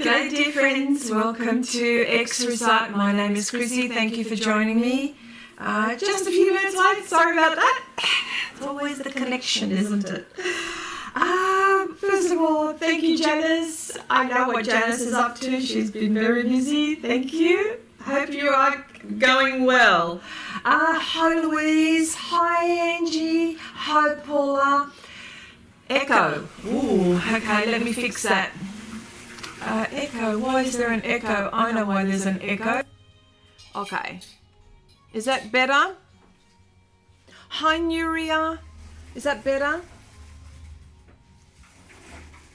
G'day dear friends, welcome to Xrissart. My name is Chrissy, thank you for joining me. Just a few minutes late, sorry about that. It's always the connection, isn't it? First of all, thank you Janice. I know what Janice is up to, she's been very busy, thank you. Hope you are going well. Hi Louise, hi Angie, hi Paula. Echo, ooh, okay, let me fix that. Echo, why is there an echo? I know why there's an echo. Okay, is that better? Hi Nuria, is that better?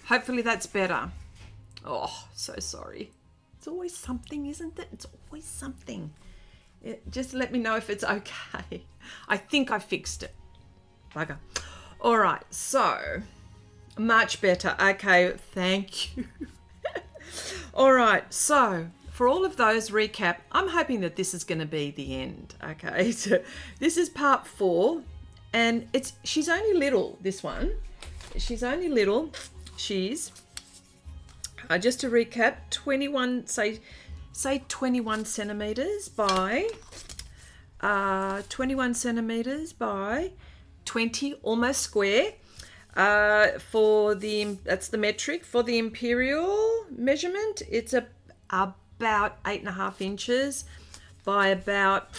Hopefully that's better. Oh, so sorry. It's always something, isn't it? It's always something. Just let me know if it's okay. I think I fixed it. Bugger. All right, so much better. Okay, thank you. All right, so for all of those recap, I'm hoping that this is going to be the end. Okay, so this is part 4, and she's only little. This one, she's only little. She's just to recap, 21 say 21 centimeters by 21 centimeters by 20, almost square. That's the metric. For the imperial measurement, it's about 8.5 inches by about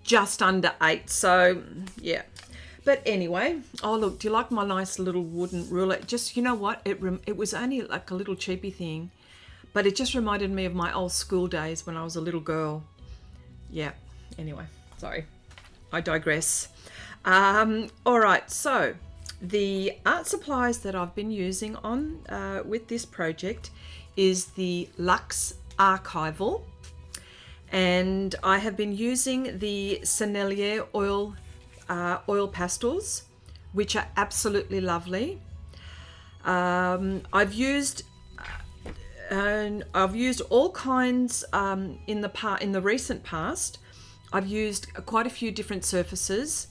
just under 8. So yeah. But anyway, oh look, do you like my nice little wooden ruler? Just, you know what? It was only like a little cheapy thing, but it just reminded me of my old school days when I was a little girl. Yeah. Anyway, sorry, I digress. All right, so the art supplies that I've been using on with this project is the Lux Archival, and I have been using the Sennelier Oil Pastels, which are absolutely lovely. I've used all kinds in the recent past. I've used quite a few different surfaces.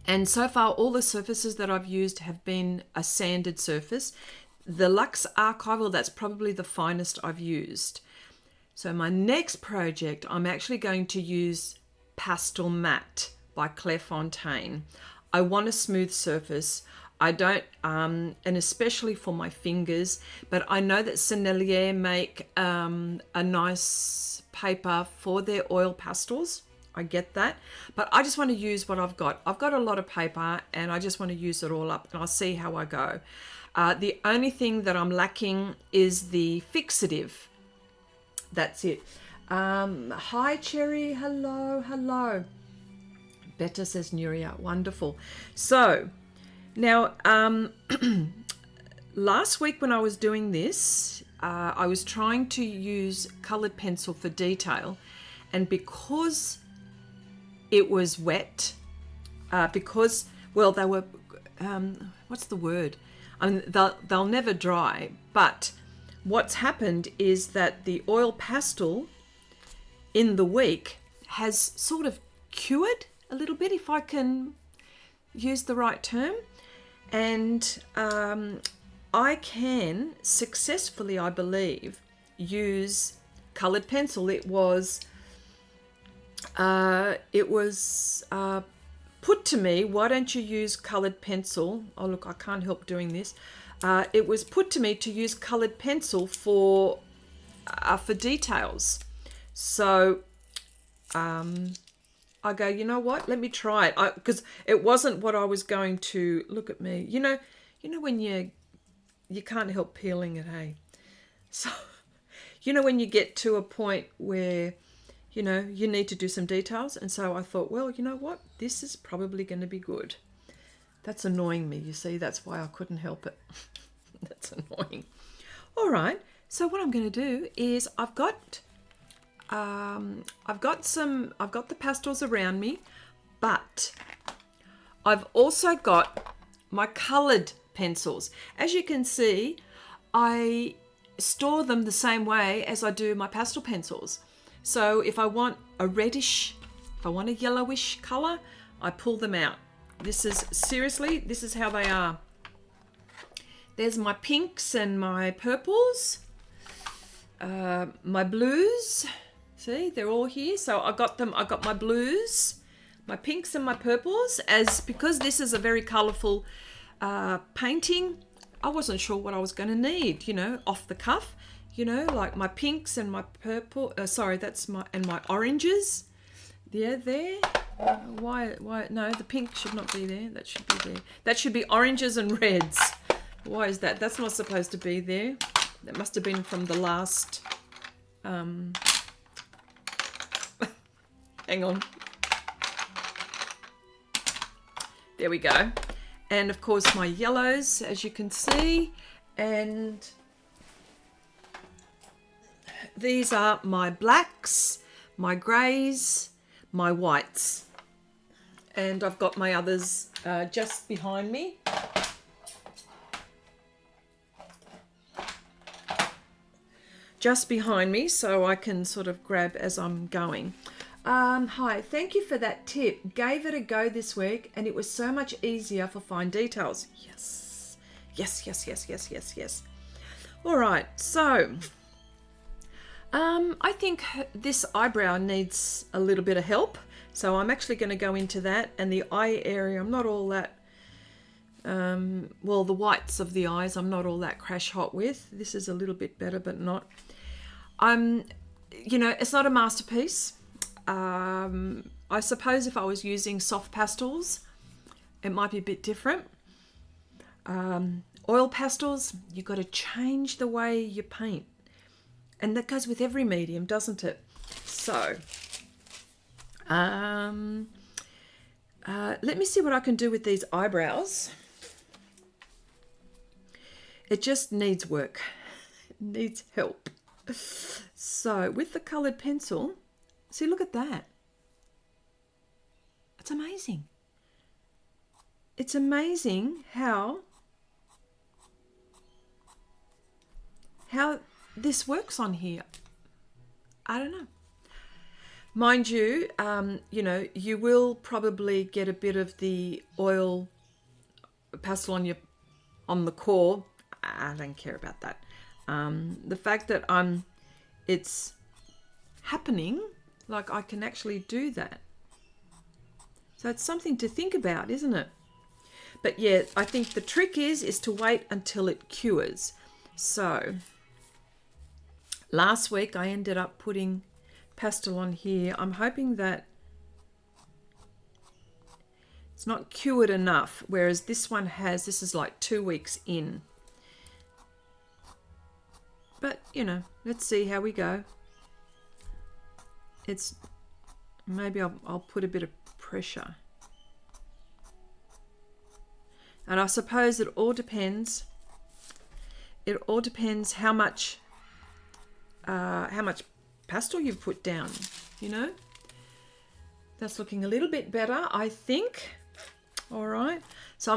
And so far, all the surfaces that I've used have been a sanded surface. The Lux Archival, that's probably the finest I've used. So my next project, I'm actually going to use Pastel Matte by Clairefontaine. I want a smooth surface. I don't, and especially for my fingers, but I know that Sennelier make a nice paper for their oil pastels. I get that, but I just want to use what I've got. I've got a lot of paper and I just want to use it all up, and I'll see how I go. The only thing that I'm lacking is the fixative. That's it. Hi Cherry, hello. Better, says Nuria, wonderful. So now, last week when I was doing this, I was trying to use colored pencil for detail, and because it was wet, because, well, they were, what's the word? I mean, they'll never dry, but what's happened is that the oil pastel in the week has sort of cured a little bit, if I can use the right term, and I can successfully, I believe, use colored pencil. It was put to me, why don't you use colored pencil? Oh look, I can't help doing this. It was put to me to use colored pencil for details. So I go, you know what? Let me try it, because it wasn't what I was going to. Look at me. You know when you can't help peeling it, hey? So you know when you get to a point where you need to do some details, and so I thought, well, you know what? This is probably going to be good. That's annoying me, you see. That's why I couldn't help it. That's annoying. All right. So what I'm going to do is I've got the pastels around me, but I've also got my colored pencils. As you can see, I store them the same way as I do my pastel pencils. So if I want a reddish, if I want a yellowish color, I pull them out. This is, seriously, this is how they are. There's my pinks and my purples, my blues. See, they're all here. So I got my blues, my pinks and my purples, because this is a very colourful painting. I wasn't sure what I was going to need, you know, off the cuff, you know, like my pinks and my purple, that's my oranges. Yeah, there. Why, no, the pink should not be there. That should be there. That should be oranges and reds. Why is that? That's not supposed to be there. That must have been from the last, hang on. There we go. And of course my yellows, as you can see, and these are my blacks, my greys, my whites, and I've got my others just behind me. Just behind me, so I can sort of grab as I'm going. Hi, thank you for that tip. Gave it a go this week and it was so much easier for fine details. Yes. Yes, yes, yes, yes, yes, yes. All right, so I think this eyebrow needs a little bit of help. So I'm actually going to go into that, and the eye area, I'm not all that, well, the whites of the eyes, I'm not all that crash hot with. This is a little bit better, but not. You know, it's not a masterpiece. I suppose if I was using soft pastels, it might be a bit different. Oil pastels, you've got to change the way you paint. And that goes with every medium, doesn't it? So, let me see what I can do with these eyebrows. It just needs work. It needs help. So, with the coloured pencil, see, look at that. It's amazing. It's amazing how this works on here. I don't know. Mind you, you know, you will probably get a bit of the oil pastel on the core. I don't care about that. The fact that it's happening, like I can actually do that. So it's something to think about, isn't it? But yeah, I think the trick is to wait until it cures. So last week I ended up putting pastel on here. I'm hoping that it's not cured enough, whereas this is like 2 weeks in. But, you know, let's see how we go. Maybe I'll put a bit of pressure. And I suppose it all depends. It all depends how much pastel you've put down, you know. That's looking a little bit better, I think. All right. So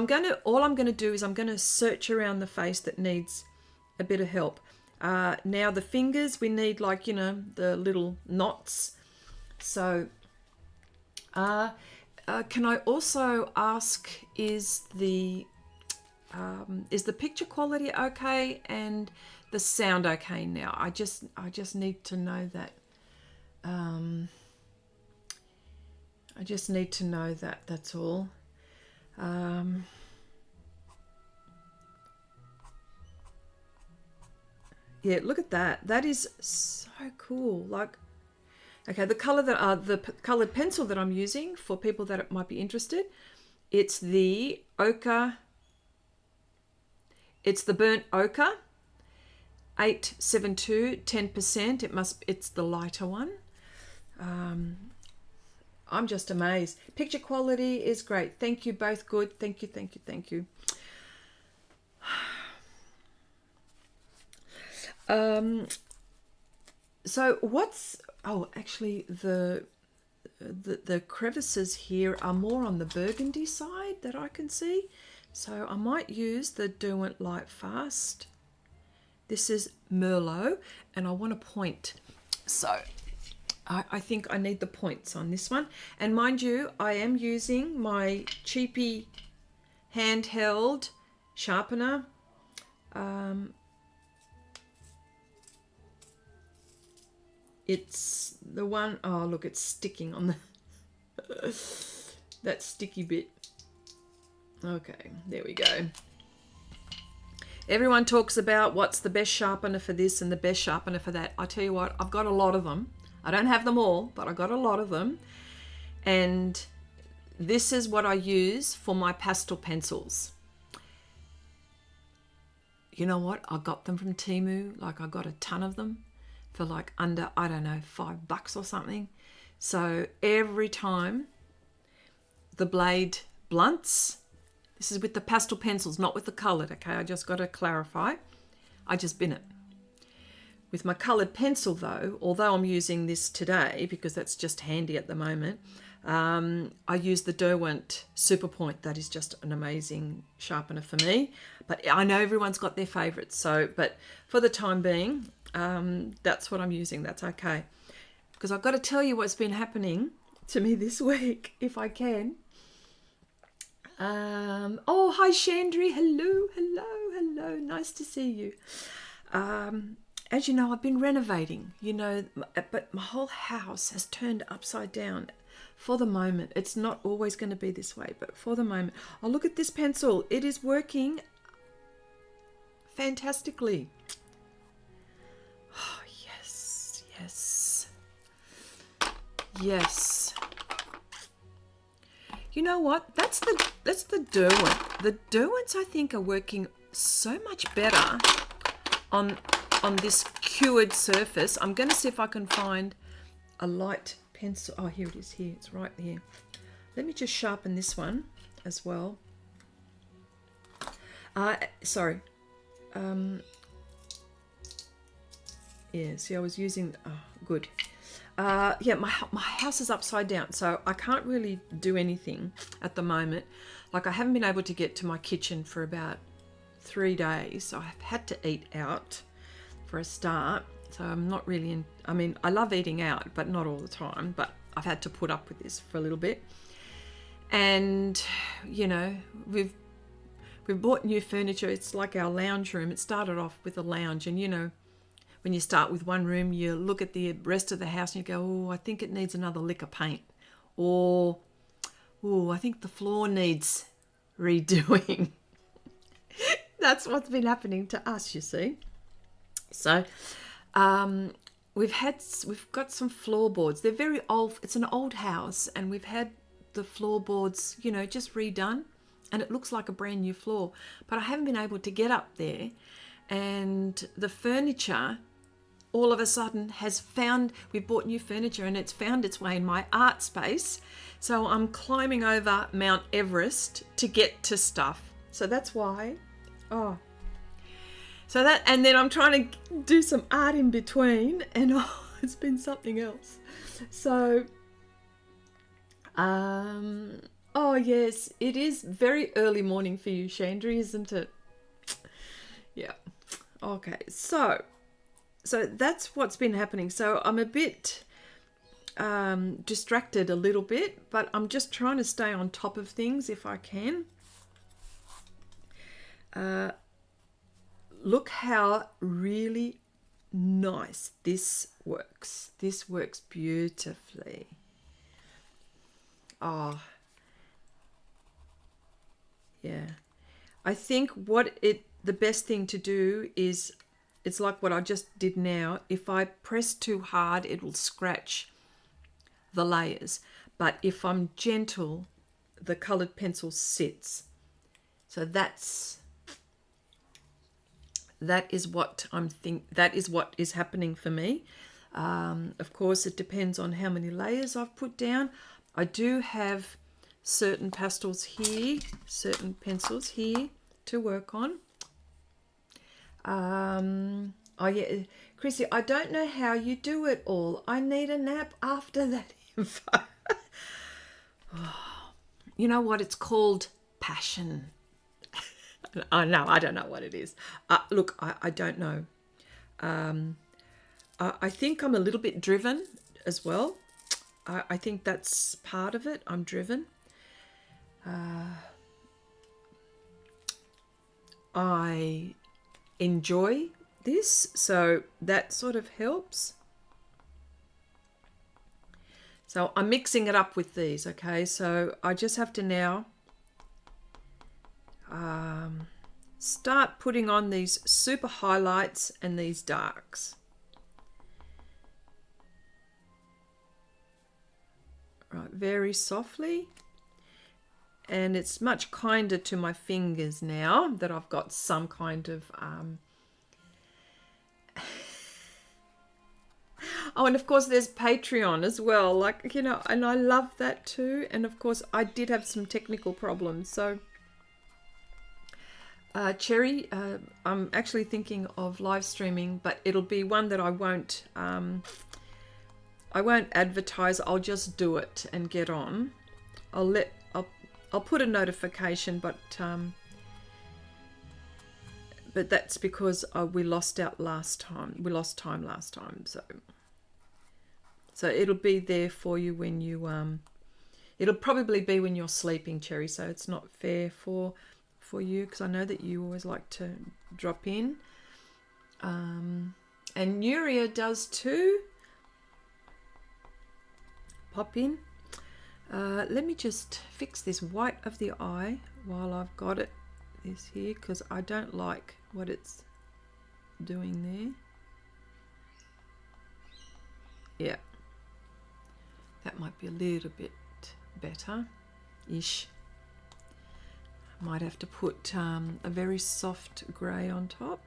all I'm gonna do is I'm gonna search around the face that needs a bit of help. Now the fingers, we need, like, you know, the little knots. So can I also ask, is the picture quality okay and the sound okay now? I just need to know that. I just need to know that, that's all. Yeah, look at that. That is so cool. Like, okay, the color the colored pencil that I'm using, for people that might be interested, it's the ochre. It's the burnt ochre, 872, 10%. It's the lighter one. I'm just amazed. Picture quality is great. Thank you, both good. Thank you, thank you, thank you. So actually the crevices here are more on the burgundy side that I can see. So I might use the Derwent Light Fast. This is Merlot, and I want to point. So I think I need the points on this one. And mind you, I am using my cheapy handheld sharpener. It's the one, oh look, it's sticking on the that sticky bit. Okay, there we go. Everyone talks about what's the best sharpener for this and the best sharpener for that. I tell you what, I've got a lot of them. I don't have them all, but I've got a lot of them. And this is what I use for my pastel pencils. You know what? I got them from Temu. Like, I got a ton of them for like under, I don't know, $5 or something. So every time the blade blunts, this is with the pastel pencils, not with the coloured, okay? I just got to clarify. I just bin it. With my coloured pencil though, although I'm using this today because that's just handy at the moment, I use the Derwent Super Point. That is just an amazing sharpener for me. But I know everyone's got their favourites. So, but for the time being, that's what I'm using. That's okay. Because I've got to tell you what's been happening to me this week, if I can. Oh, hi Chandri. Hello, hello, hello. Nice to see you. As you know, I've been renovating, you know, but my whole house has turned upside down. For the moment, it's not always going to be this way, but for the moment. Oh, look at this pencil. It is working fantastically. Oh, yes, yes, yes. You know what? That's the Derwent. The Derwents, I think, are working so much better on this cured surface. I'm going to see if I can find a light pencil. Oh, here it is. Here, it's right here. Let me just sharpen this one as well. Sorry. Yeah, see, I was using, oh, good. Yeah, my house is upside down, so I can't really do anything at the moment. Like, I haven't been able to get to my kitchen for about 3 days, so I've had to eat out for a start. So I'm not really in, I mean, I love eating out, but not all the time, but I've had to put up with this for a little bit. And, you know, we've bought new furniture. It's like our lounge room. It started off with a lounge, and, you know, when you start with one room, you look at the rest of the house and you go, oh, I think it needs another lick of paint. Or, oh, I think the floor needs redoing. That's what's been happening to us, you see. So, we've got some floorboards. They're very old. It's an old house, and we've had the floorboards, you know, just redone, and it looks like a brand new floor. But I haven't been able to get up there, and the furniture all of a sudden we bought new furniture, and it's found its way in my art space. So I'm climbing over Mount Everest to get to stuff. So that's why. Oh. So that, and then I'm trying to do some art in between, and oh, it's been something else. So, oh yes, it is very early morning for you, Chandri, isn't it? Yeah. Okay. So that's what's been happening. So I'm a bit distracted a little bit, but I'm just trying to stay on top of things if I can. Look how really nice this works. This works beautifully. Oh, yeah. I think the best thing to do is, it's like what I just did now. If I press too hard, it will scratch the layers. But if I'm gentle, the coloured pencil sits. So that is what that is what is happening for me. Of course, it depends on how many layers I've put down. I do have certain pastels here, certain pencils here to work on. Oh yeah, Chrissy, I don't know how you do it all. I need a nap after that info. Oh, you know what? It's called passion. Oh, no, I don't know what it is. Look, I don't know. I think I'm a little bit driven as well. I think that's part of it. I'm driven. I enjoy this, so that sort of helps. So I'm mixing it up with these, okay? So I just have to now start putting on these super highlights and these darks. Right, very softly. And it's much kinder to my fingers now that I've got some kind of... Oh, and of course there's Patreon as well, like, you know, and I love that too. And of course I did have some technical problems. So Cherry, I'm actually thinking of live streaming, but it'll be one that I won't advertise. I'll just do it and get on. I'll put a notification, but that's because we lost out last time. We lost time last time, so it'll be there for you when you it'll probably be when you're sleeping, Cherry. So it's not fair for you, because I know that you always like to drop in. And Nuria does too. Pop in. Let me just fix this white of the eye while I've got this here, because I don't like what it's doing there. Yeah, that might be a little bit better-ish. Might have to put a very soft grey on top,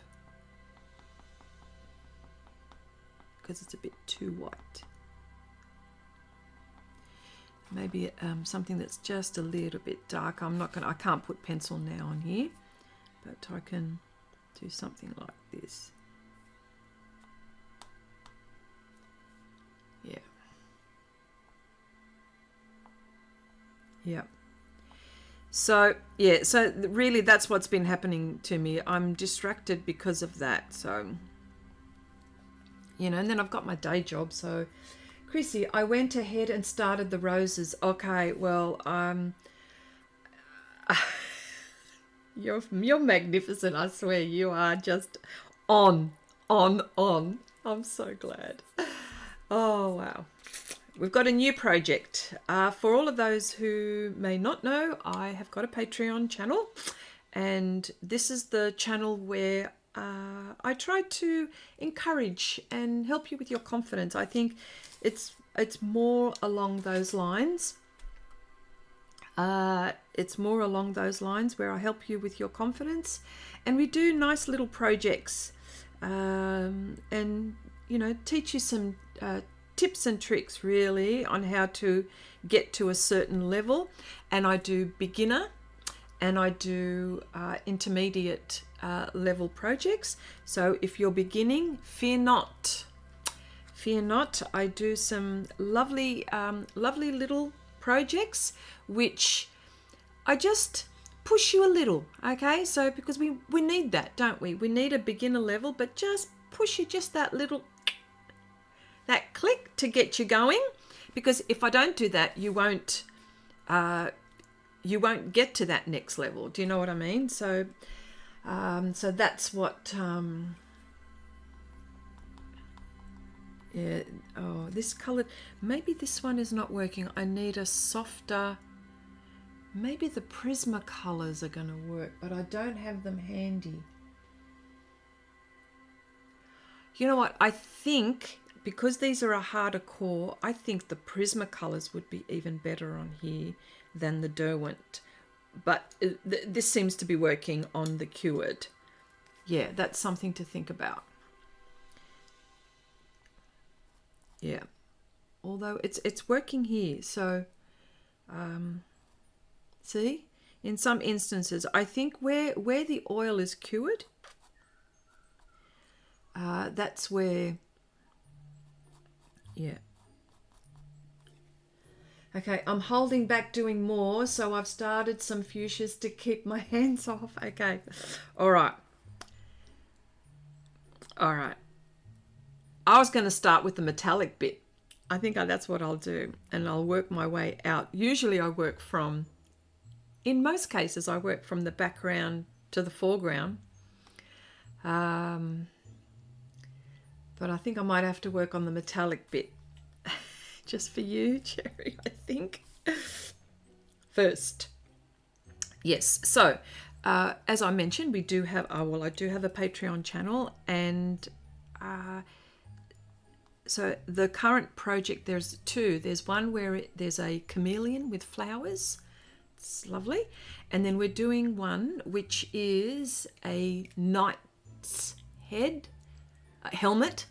because it's a bit too white. Maybe something that's just a little bit dark. I can't put pencil now on here, but I can do something like this. Yeah. Yeah. So, yeah, so really that's what's been happening to me. I'm distracted because of that. So, you know, and then I've got my day job. So, Chrissy, I went ahead and started the roses. Okay, well, you're magnificent. I swear, you are just on. I'm so glad. Oh, wow. We've got a new project. For all of those who may not know, I have got a Patreon channel, and this is the channel where I try to encourage and help you with your confidence. I think it's more along those lines. It's more along those lines where I help you with your confidence, and we do nice little projects, and you know, teach you some tips and tricks really on how to get to a certain level. And I do beginner and I do intermediate level projects. So if you're beginning, fear not. I do some lovely little projects which I just push you a little, okay? So because we need that, don't we? We need a beginner level, but just push you just that little, that click to get you going. Because if I don't do that, you won't get to that next level. Do you know what I mean? So so that's what yeah. Oh, this color, maybe this one is not working. I need a softer, maybe the Prismacolors are going to work, but I don't have them handy. You know what? I think because these are a harder core, I think the Prismacolors would be even better on here than the Derwent. But this seems to be working on the Cured. Yeah, that's something to think about. Yeah, although it's working here. So, see, in some instances, I think where the oil is cured, that's where, yeah. Okay, I'm holding back doing more, so I've started some fuchsias to keep my hands off. Okay, all right. All right. I was going to start with the metallic bit. I think that's what I'll do, and I'll work my way out. Usually I work from, in most cases, I work from the background to the foreground. But I think I might have to work on the metallic bit just for you, Cherry, I think. First. Yes, so as I mentioned, we do have, I do have a Patreon channel, and so the current project, there's two. There's one where there's a chameleon with flowers. It's lovely. And then we're doing one which is a knight's head, a helmet,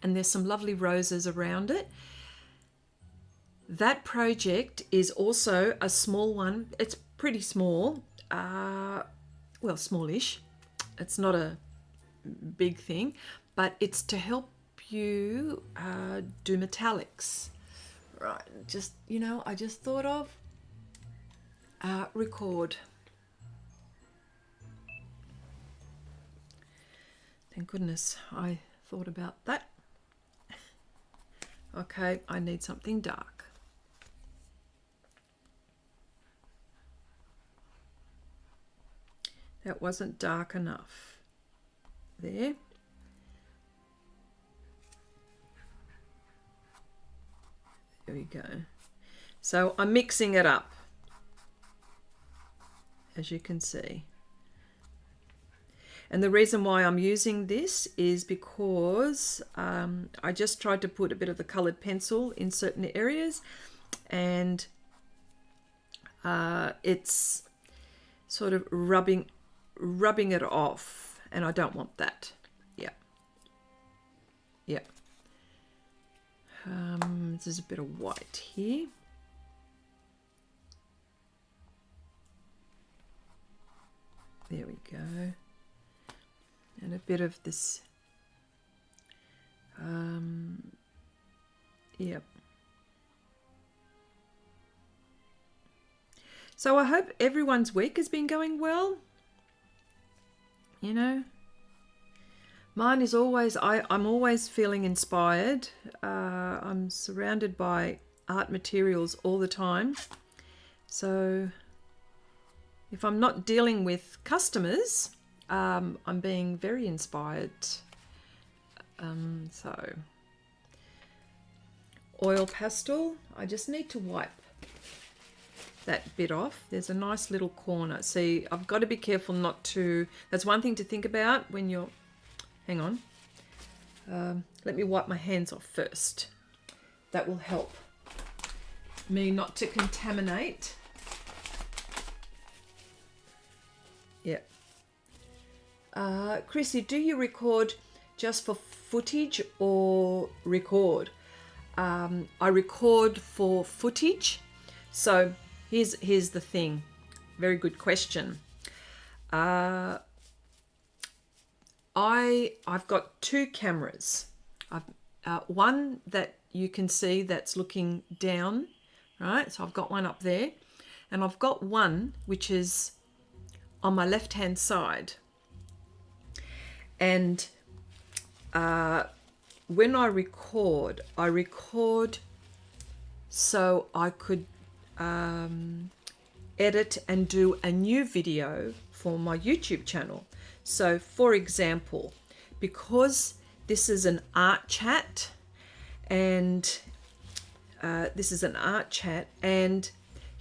and there's some lovely roses around it. That project is also a small one. It's pretty small, well, smallish. It's not a big thing, but it's to help you do metallics. Right, just, you know, I just thought of record. Thank goodness I thought about that. Okay, I need something dark. That wasn't dark enough. There. There we go. So I'm mixing it up, as you can see. And the reason why I'm using this is because I just tried to put a bit of the coloured pencil in certain areas, and it's sort of rubbing it off, and I don't want that. Yeah. Yeah. There's a bit of white here. There we go. And a bit of this. Yep. So I hope everyone's week has been going well. You know, mine is always, I'm always feeling inspired. I'm surrounded by art materials all the time. So if I'm not dealing with customers, I'm being very inspired. So oil pastel, I just need to wipe that bit off. There's a nice little corner. See, I've got to be careful not to, that's one thing to think about when you're, hang on. Let me wipe my hands off first. That will help me not to contaminate. Yeah. Chrissy, do you record just for footage or record? I record for footage. So here's the thing. Very good question. I've got two cameras. One that you can see that's looking down, right? So I've got one up there, and I've got one which is on my left hand side. And when I record so I could edit and do a new video for my YouTube channel. So for example, because this is an art chat, and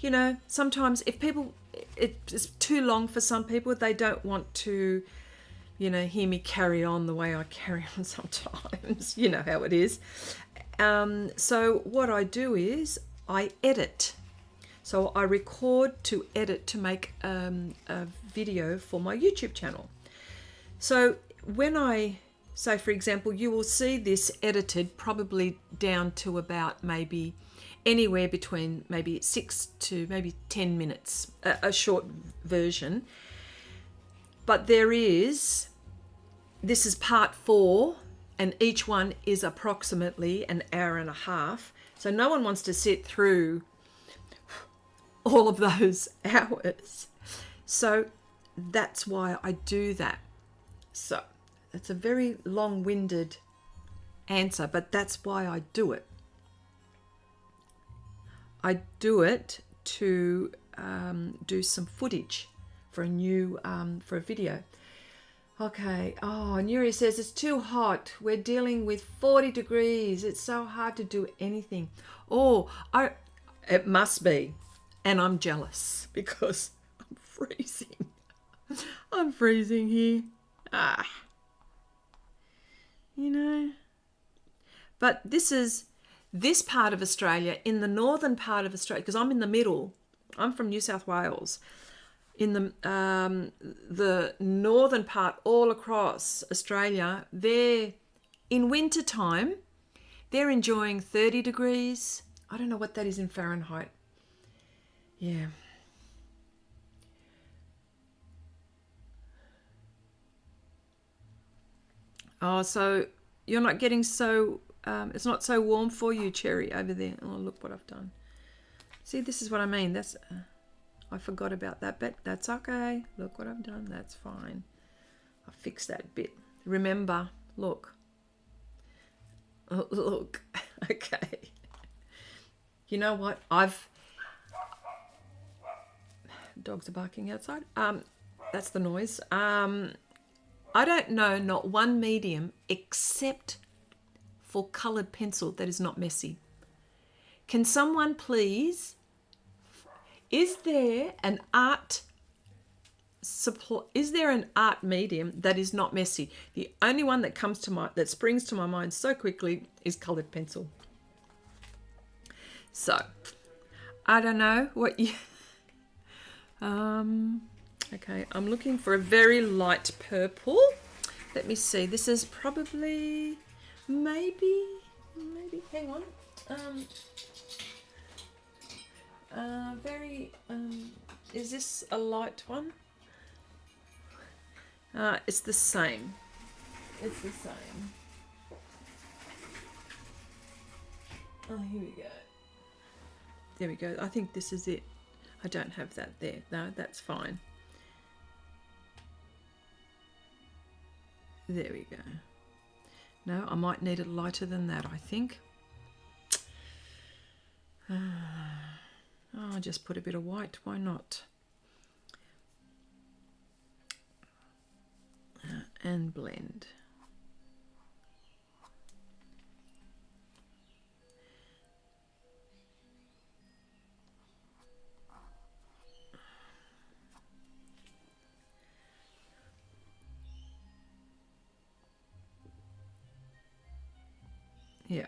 you know, sometimes if people, it's too long for some people, they don't want to, you know, hear me carry on the way I carry on sometimes. You know how it is. So what I do is I edit. So I record to edit to make a video for my YouTube channel. So when I say, for example, you will see this edited probably down to about maybe anywhere between maybe 6 to maybe 10 minutes, a short version. But this is part 4, and each one is approximately an hour and a half. So no one wants to sit through all of those hours. So that's why I do that. So it's a very long-winded answer, but that's why I do it. I do it to do some footage for a new for a video. Okay. Oh, Nuri says it's too hot. We're dealing with 40 degrees. It's so hard to do anything. Oh, it must be. And I'm jealous because I'm freezing. I'm freezing here. You know. But this part of Australia, in the northern part of Australia, because I'm in the middle. I'm from New South Wales. In the northern part, all across Australia, they're in winter time. They're enjoying 30 degrees. I don't know what that is in Fahrenheit. Yeah. Oh, so you're not getting so, it's not so warm for you, Cherry, over there. Oh, look what I've done. See, this is what I mean. That's, I forgot about that, but that's okay. Look what I've done. That's fine. I fixed that bit. Remember, look. Oh, look. Okay. You know what? Dogs are barking outside. That's the noise. I don't know not one medium except for coloured pencil that is not messy. Can someone please, is there an art medium that is not messy? The only one that springs to my mind so quickly is coloured pencil. So, I don't know what you okay, I'm looking for a very light purple. Let me see. This is probably maybe hang on. Is this a light one? It's the same. It's the same. Oh, here we go. There we go. I think this is it. I don't have that there. No, that's fine. There we go. No, I might need it lighter than that, I think. I'll just put a bit of white. Why not? And blend. Yeah.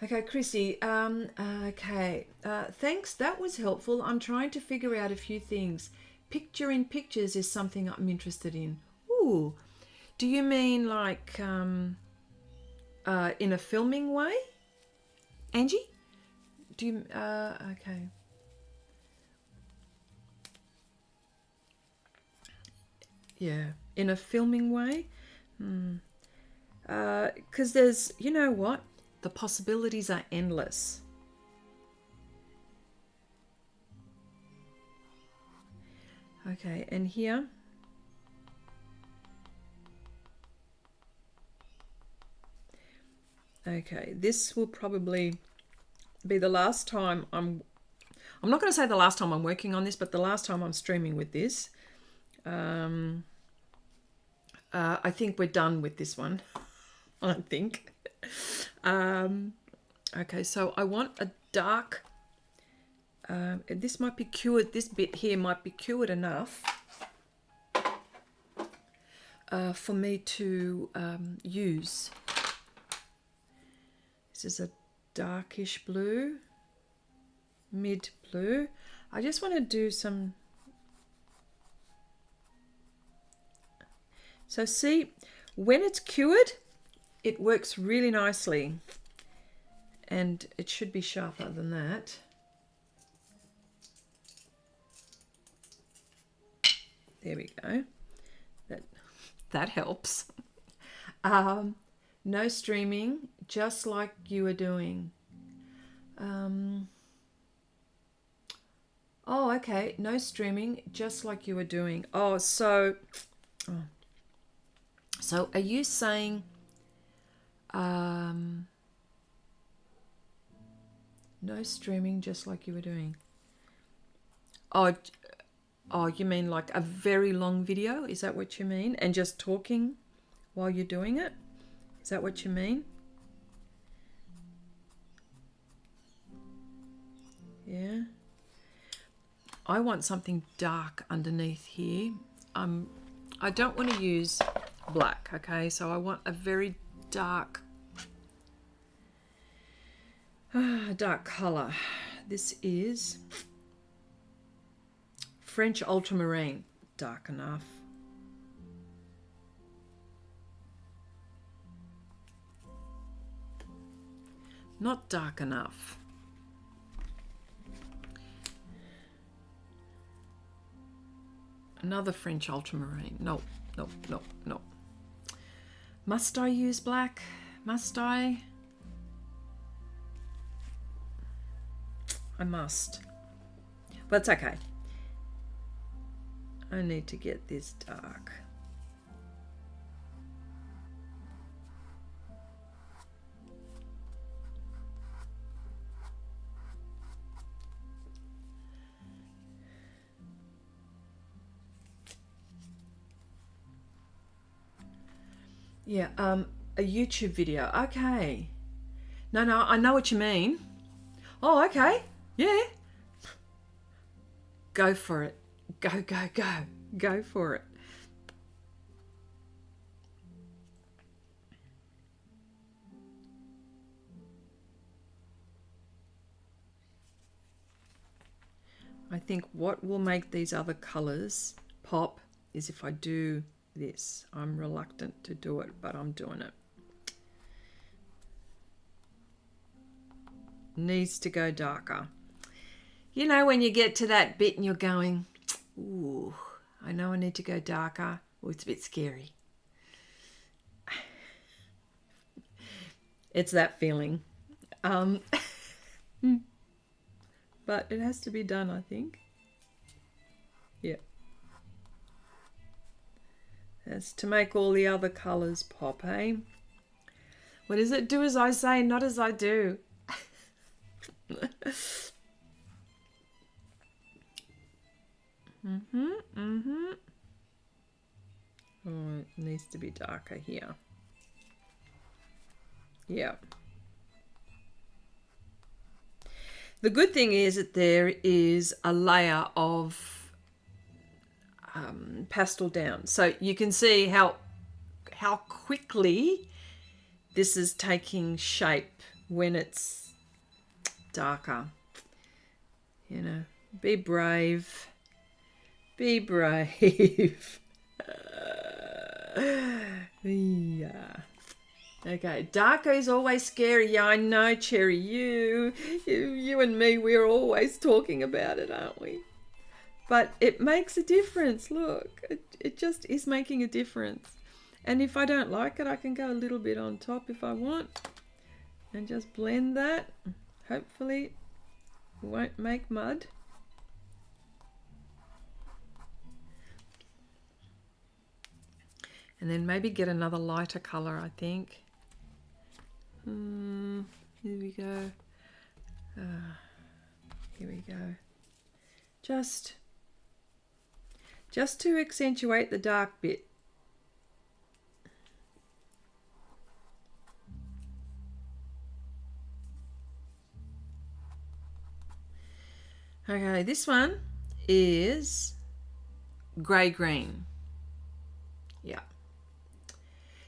Okay, Chrissy. Okay. Thanks. That was helpful. I'm trying to figure out a few things. Picture in pictures is something I'm interested in. Ooh. Do you mean like in a filming way, Angie? Do you? Okay. Yeah, in a filming way. Because there's, you know what? The possibilities are endless. Okay, and here. Okay, this will probably be the last time I'm not going to say the last time I'm working on this, but the last time I'm streaming with this. I think we're done with this one. I think. Okay, so I want a dark, this might be cured, this bit here might be cured enough for me to use. This is a darkish blue, mid blue. I just want to do some, so see, when it's cured, it works really nicely, and it should be sharper than that. There we go. That helps. No streaming, just like you were doing. Oh, okay. No streaming, just like you were doing. Oh, so are you saying no streaming, just like you were doing? Oh, Oh, you mean like a very long video? Is that what you mean? And just talking while you're doing it? Is that what you mean? Yeah. I want something dark underneath here. I don't want to use black, okay? So I want a very dark, dark color. This is French ultramarine. Dark enough. Not dark enough. Another French ultramarine. No, no, no, no. Must I use black? Must I? I must. But it's okay. I need to get this dark. Yeah, a YouTube video. Okay. No, I know what you mean. Oh, okay. Yeah. Go for it. Go, go, go. Go for it. I think what will make these other colors pop is if I do this. I'm reluctant to do it, but I'm doing it. Needs to go darker. You know when you get to that bit and you're going, ooh, I know I need to go darker. Oh, it's a bit scary. It's that feeling. But it has to be done, I think. Yeah. That's to make all the other colours pop, eh? What is it? Do as I say, not as I do. Oh, it needs to be darker here. Yeah. The good thing is that there is a layer of pastel down, so you can see how quickly this is taking shape when it's darker. You know, be brave. Be brave. Yeah. Okay, darker is always scary. Yeah, I know, Cherry. You and me, we're always talking about it, aren't we? But it makes a difference. Look, it just is making a difference. And if I don't like it, I can go a little bit on top if I want. And just blend that. Hopefully, it won't make mud. And then maybe get another lighter colour, I think. Here we go. Here we go. Just to accentuate the dark bit. Okay, this one is grey green. Yeah.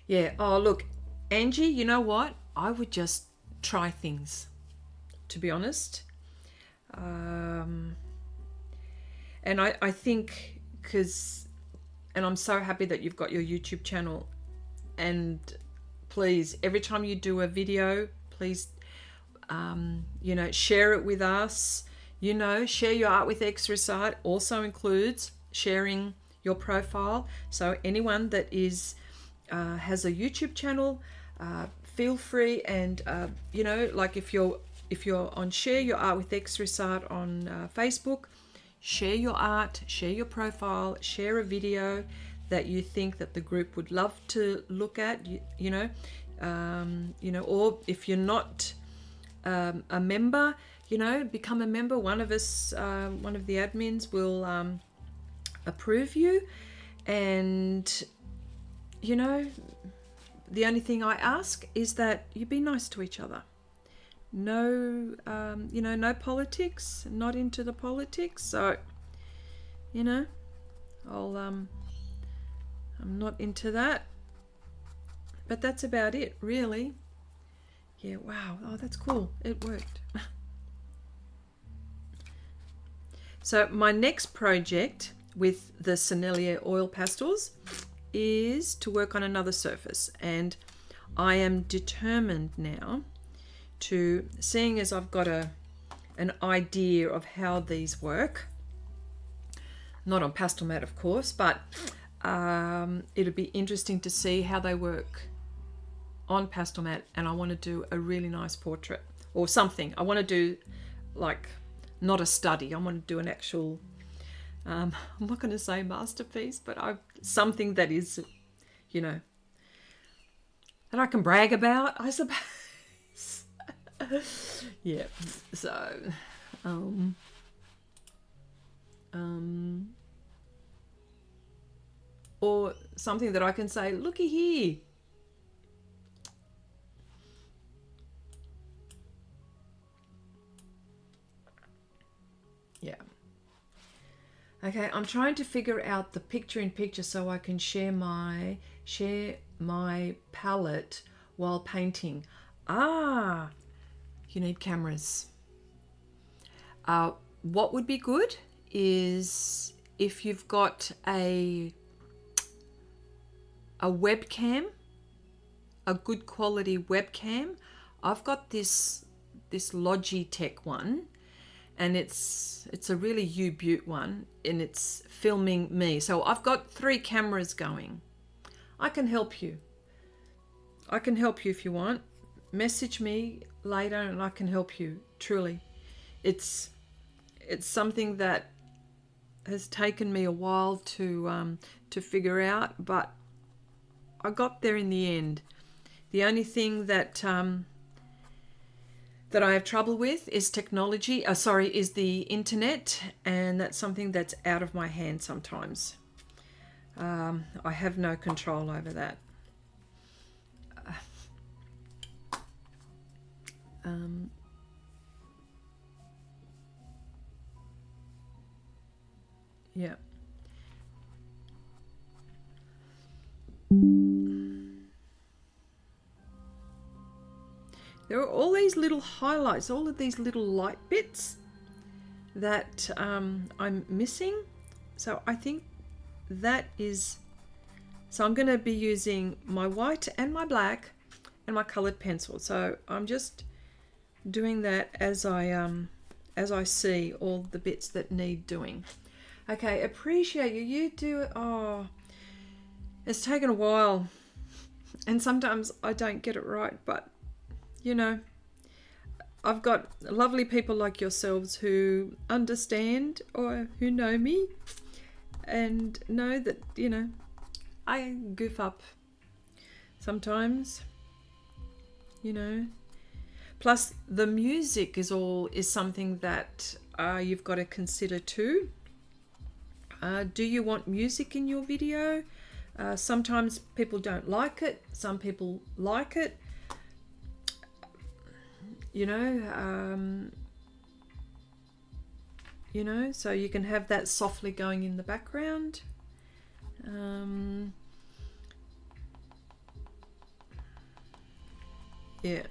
Yeah. Oh, look, Angie, you know what? I would just try things, to be honest. And I think and I'm so happy that you've got your YouTube channel. And please, every time you do a video, please, you know, share it with us. You know, share your art with Xrissart also includes sharing your profile. So anyone that is has a YouTube channel, feel free, and you know, like if you're on Share Your Art with Xrissart on Facebook, share your art, share your profile, share a video that you think that the group would love to look at. You know, or if you're not a member, you know, become a member. One of us, one of the admins will approve you. And, you know, the only thing I ask is that you be nice to each other. No, you know, no politics, not into the politics. So, you know, I'm not into that. But that's about it, really. Yeah, wow. Oh, that's cool. It worked. So my next project with the Sennelier Oil Pastels is to work on another surface. And I am determined now to, seeing as I've got an idea of how these work, not on pastel mat of course, but it'll be interesting to see how they work on pastel mat. And I want to do a really nice portrait or something. I want to do like, not a study, I want to do an actual, I'm not going to say masterpiece, but something that is, you know, that I can brag about, I suppose. Yeah, so or something that I can say, looky here. Yeah. Okay, I'm trying to figure out the picture-in-picture so I can share my palette while painting. Ah, you need cameras. What would be good is if you've got a webcam, a good quality webcam. I've got this Logitech one, and it's a really U-Butte one, and it's filming me. So I've got 3 cameras going. I can help you. I can help you if you want. Message me later and I can help you, truly. It's something that has taken me a while to figure out, but I got there in the end. The only thing that that I have trouble with is technology, is the internet, and that's something that's out of my hand sometimes. I have no control over that. Yeah. There are all these little highlights, all of these little light bits that I'm missing. So I think that is, so I'm going to be using my white and my black and my colored pencil. So I'm just doing that as I see all the bits that need doing. Okay, appreciate you. You do it. Oh, it's taken a while, and sometimes I don't get it right, but you know, I've got lovely people like yourselves who understand or who know me and know that, you know, I goof up sometimes, you know. Plus the music is something that you've got to consider too. Do you want music in your video? Sometimes people don't like it, some people like it. You know, so you can have that softly going in the background. Yeah.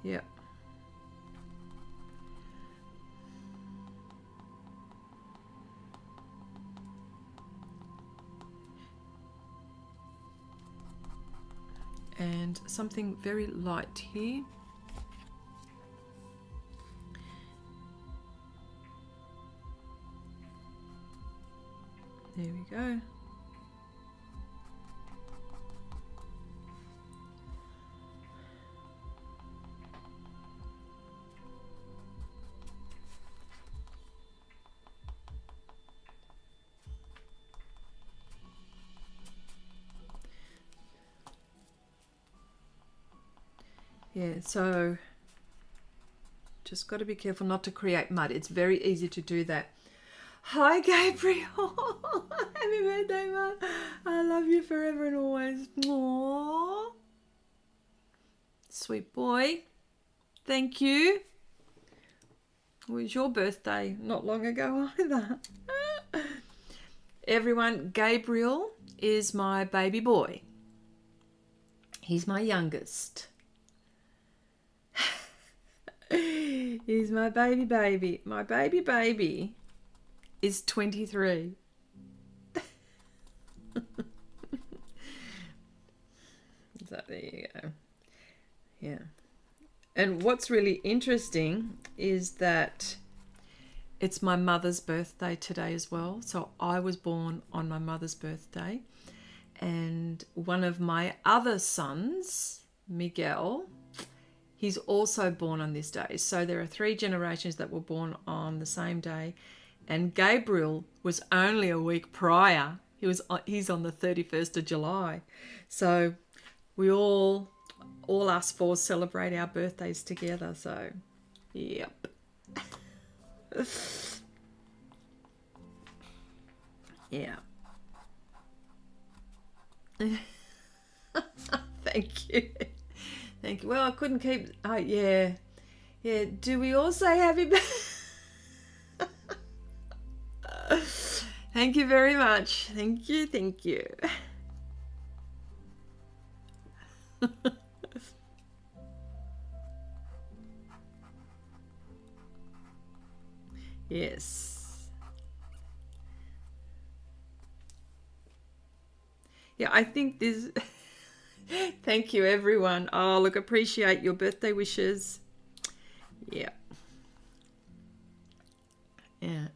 Yeah. And something very light here. There we go. Yeah, so Just got to be careful not to create mud. It's very easy to do that. Hi, Gabriel. Happy birthday, Ma. I love you forever and always. Aww. Sweet boy. Thank you. It was your birthday not long ago either. Everyone, Gabriel is my baby boy. He's my youngest. He's my baby. My baby is 23. So there you go. Yeah. And what's really interesting is that it's my mother's birthday today as well. So I was born on my mother's birthday. And one of my other sons, Miguel, he's also born on this day. So there are 3 generations that were born on the same day. And Gabriel was only a week prior. He's on the 31st of July. So we all us 4 celebrate our birthdays together. So, yep. Yeah. Thank you. Thank you. Well, I couldn't keep... Oh, yeah. Yeah. Do we all say happy birthday? Thank you very much. Thank you. Thank you. Yes. Yeah, I think this... Thank you, everyone. Oh, look, appreciate your birthday wishes. Yeah. Yeah.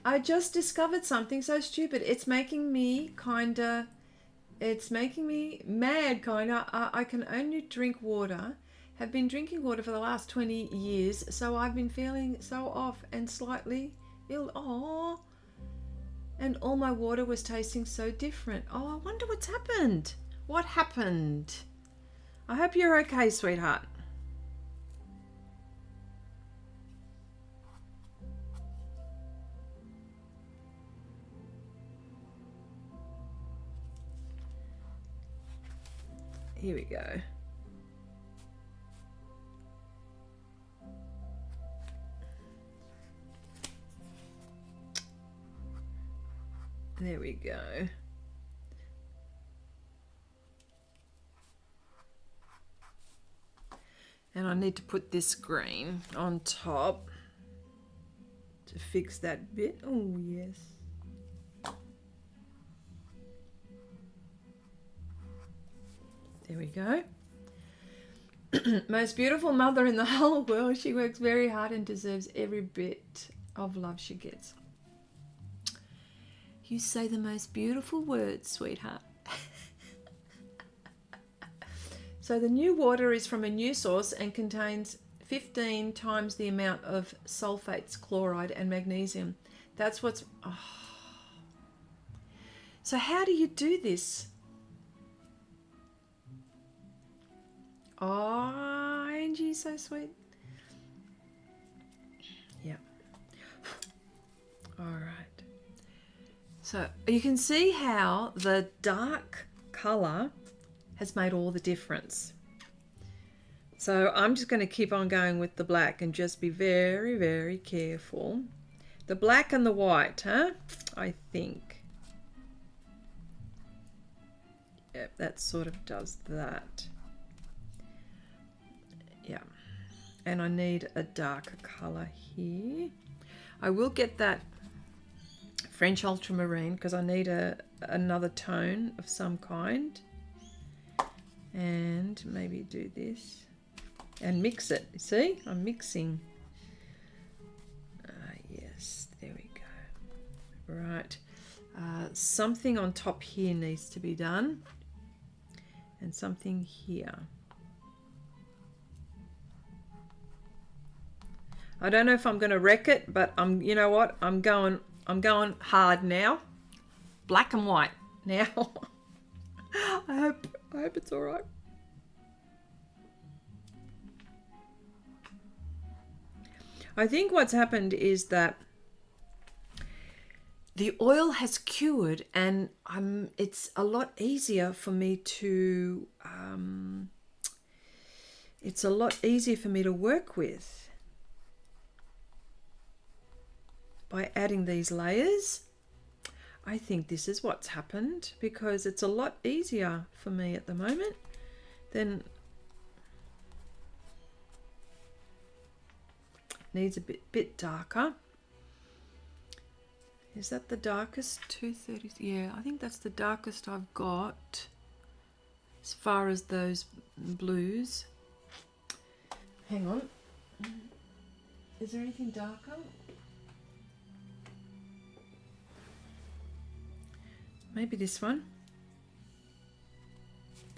I just discovered something so stupid. It's making me it's making me mad, I can only drink water. Have been drinking water for the last 20 years, so I've been feeling so off and slightly ill. Oh, and all my water was tasting so different. Oh, I wonder what's happened. What happened? I hope you're okay, sweetheart. Here we go. There we go. And I need to put this green on top to fix that bit. Oh, yes. There we go. Most beautiful mother in the whole world. She works very hard and deserves every bit of love she gets. You say the most beautiful words, sweetheart. So the new water is from a new source and contains 15 times the amount of sulfates, chloride, and magnesium. That's what's... Oh. So how do you do this? Oh, Angie, so sweet. Yeah. All right. So you can see how the dark color has made all the difference. So I'm just going to keep on going with the black and just be very, very careful. The black and the white, huh? I think. Yep, that sort of does that. Yeah. And I need a darker color here. I will get that French ultramarine because I need another tone of some kind. And maybe do this and mix it. See, I'm mixing. Yes, there we go. Right, something on top here needs to be done, and something here. I don't know if I'm going to wreck it, but you know what? I'm going hard now. Black and white now. I hope it's all right. I think what's happened is that the oil has cured, and it's a lot easier for me to work with by adding these layers. I think this is what's happened, because it's a lot easier for me at the moment than needs a bit darker. Is that the darkest? 230? Yeah, I think that's the darkest I've got as far as those blues. Hang on. Is there anything darker? Maybe this one.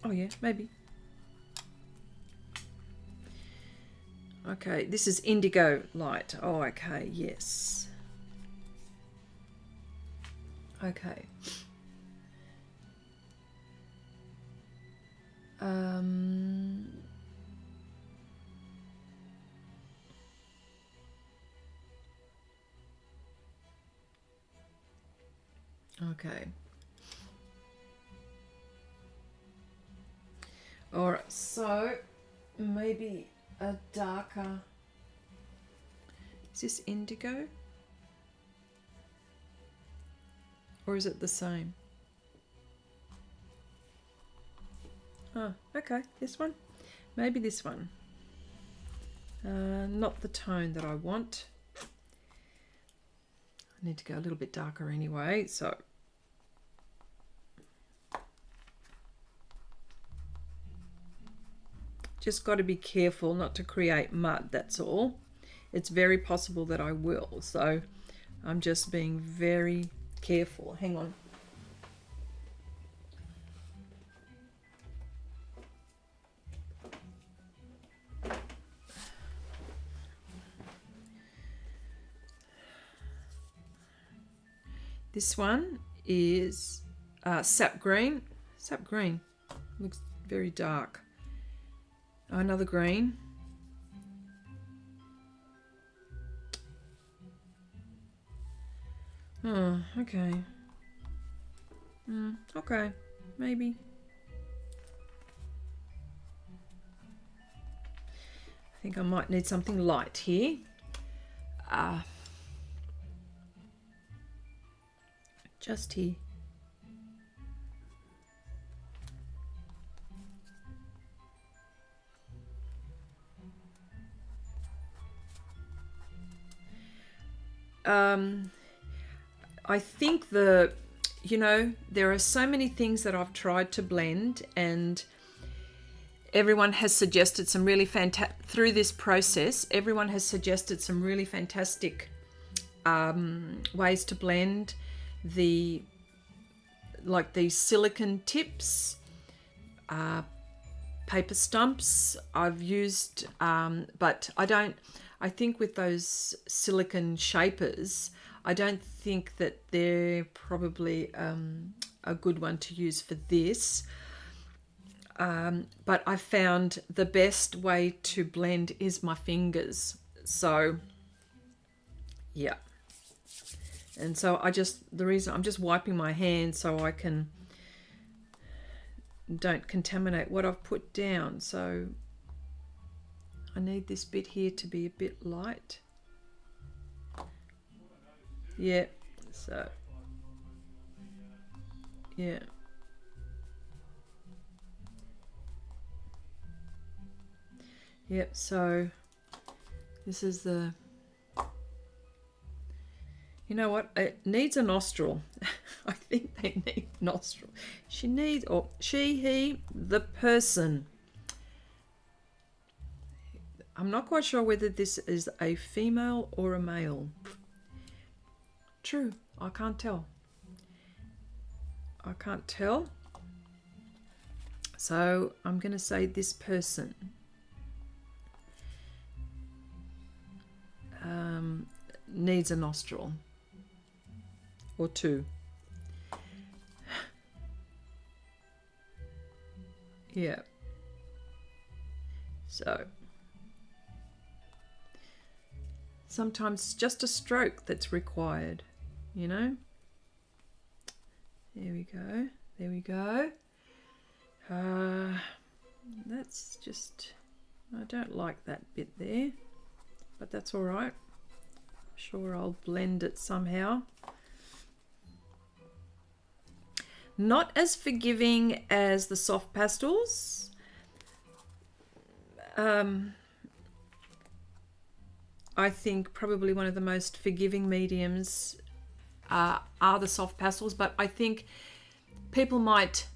Oh yeah, maybe. Okay, this is indigo light. Oh, okay, yes. Okay. Okay. All right, so maybe a darker. Is this indigo? Or is it the same? Oh, okay, this one. Maybe this one. Not the tone that I want. I need to go a little bit darker anyway, so. Just got to be careful not to create mud, that's all. It's very possible that I will, so I'm just being very careful. Hang on. This one is sap green. Sap green looks very dark. Another green. Oh, okay. Okay, maybe. I think I might need something light here. Just here. I think there are so many things that I've tried to blend, and everyone has suggested some really through this process, everyone has suggested some really fantastic ways to blend these silicone tips, paper stumps I've used, but I think with those silicone shapers, I don't think that they're probably a good one to use for this. But I found the best way to blend is my fingers. So, yeah. And so the reason I'm just wiping my hands so I don't contaminate what I've put down. So I need this bit here to be a bit light. Yeah, so, yeah. Yep, so this is the, you know what, it needs a nostril. I think they need nostril. He, the person. I'm not quite sure whether this is a female or a male. True, I can't tell. I can't tell. So I'm going to say this person needs a nostril or two. Yeah. Sometimes just a stroke that's required, you know. There we go. There we go. That's just, I don't like that bit there, but that's all right. I'm sure I'll blend it somehow. Not as forgiving as the soft pastels. I think probably one of the most forgiving mediums are the soft pastels, but I think people might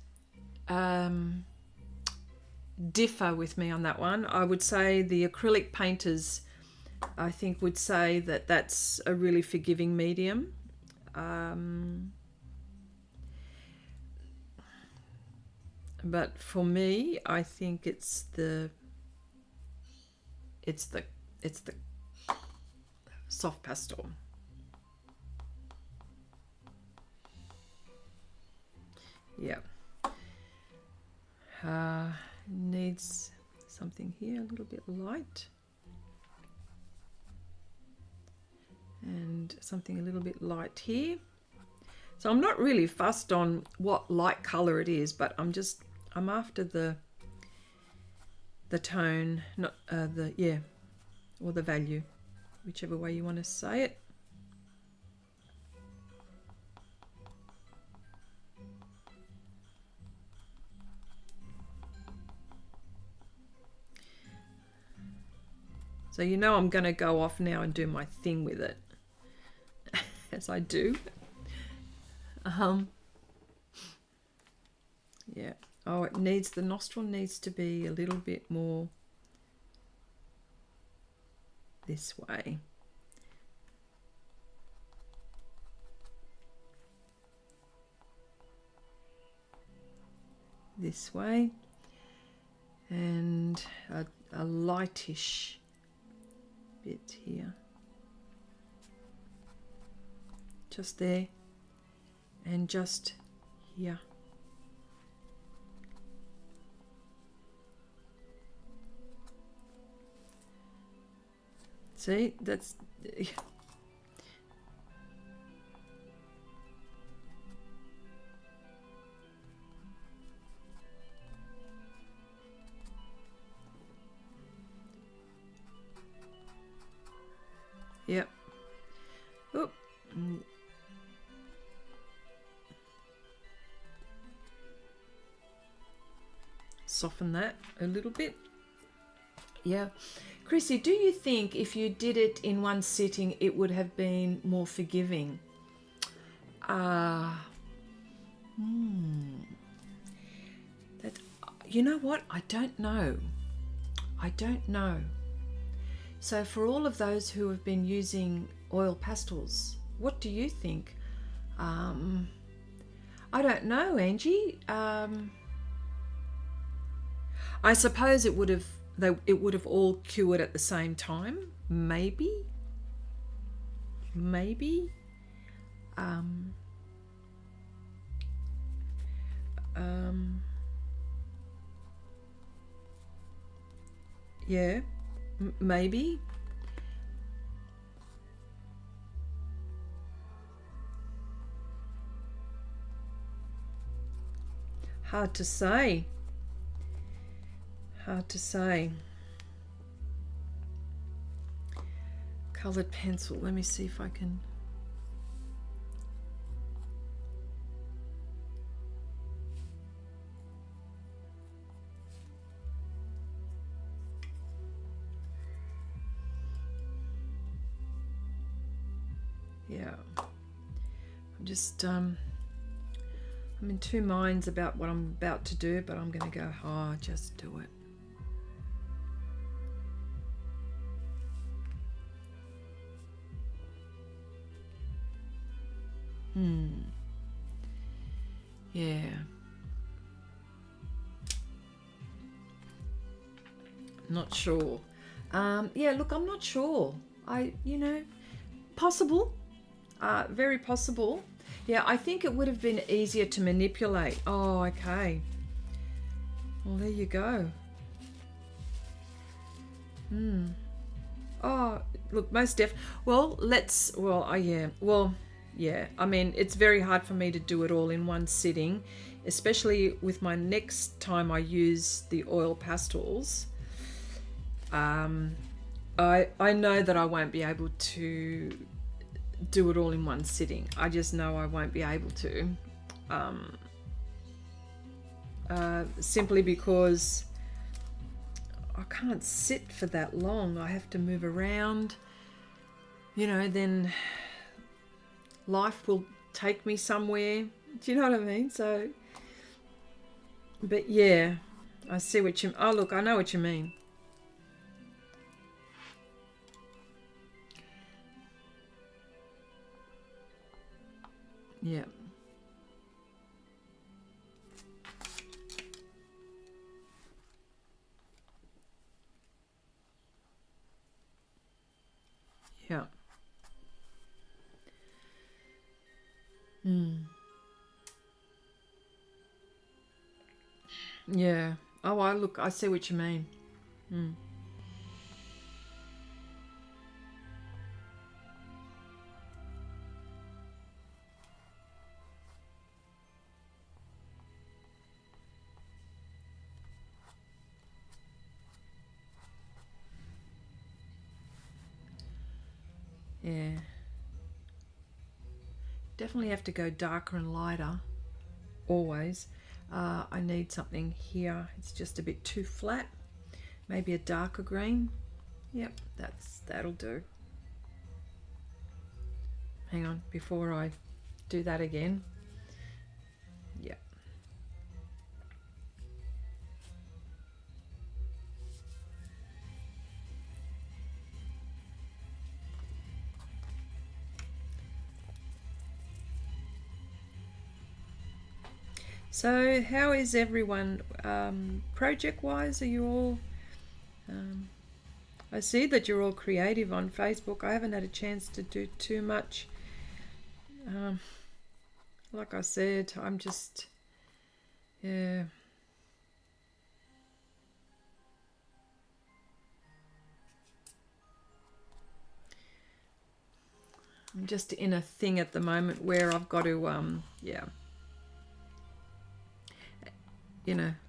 differ with me on that one. I would say the acrylic painters, I think, would say that that's a really forgiving medium. But for me, I think it's the soft pastel. Yeah. Needs something here a little bit light and something a little bit light here. So I'm not really fussed on what light color it is, but I'm after the tone, not or the value, whichever way you want to say it. So you know I'm going to go off now and do my thing with it, as I do. Yeah. Oh, the nostril needs to be a little bit more this way. This way. And a lightish bit here. Just there. And just here. See, that's yep. Oop. Soften that a little bit. Yeah. Chrissy, do you think if you did it in one sitting, it would have been more forgiving? That, you know what? I don't know. I don't know. So for all of those who have been using oil pastels, what do you think? I don't know, Angie. I suppose it would have all cured at the same time. Maybe. Yeah. Maybe. Hard to say. Hard to say. Coloured pencil. Let me see if I can. Yeah. I'm just I'm in two minds about what I'm about to do, but I'm going to go, oh, just do it. Yeah. Not sure. Yeah, look, I'm not sure. Possible. Very possible. Yeah, I think it would have been easier to manipulate. Oh, okay. Well, there you go. Oh, look, well, yeah. I mean, it's very hard for me to do it all in one sitting, especially with my next time I use the oil pastels. I know that I won't be able to do it all in one sitting. I just know I won't be able to. Simply because I can't sit for that long. I have to move around, then life will take me somewhere. Do you know what I mean? So, but yeah, I see what you, oh look, I know what you mean. Yeah. Yeah. Yeah. Oh, I see what you mean. Yeah. Definitely have to go darker and lighter, always. I need something here. It's just a bit too flat. Maybe a darker green. Yep, that'll do. Hang on, before I do that again. Yep. So how is everyone project-wise? Are you all... I see that you're all creative on Facebook. I haven't had a chance to do too much. Like I said, I'm just... Yeah. I'm just in a thing at the moment where I've got to, yeah.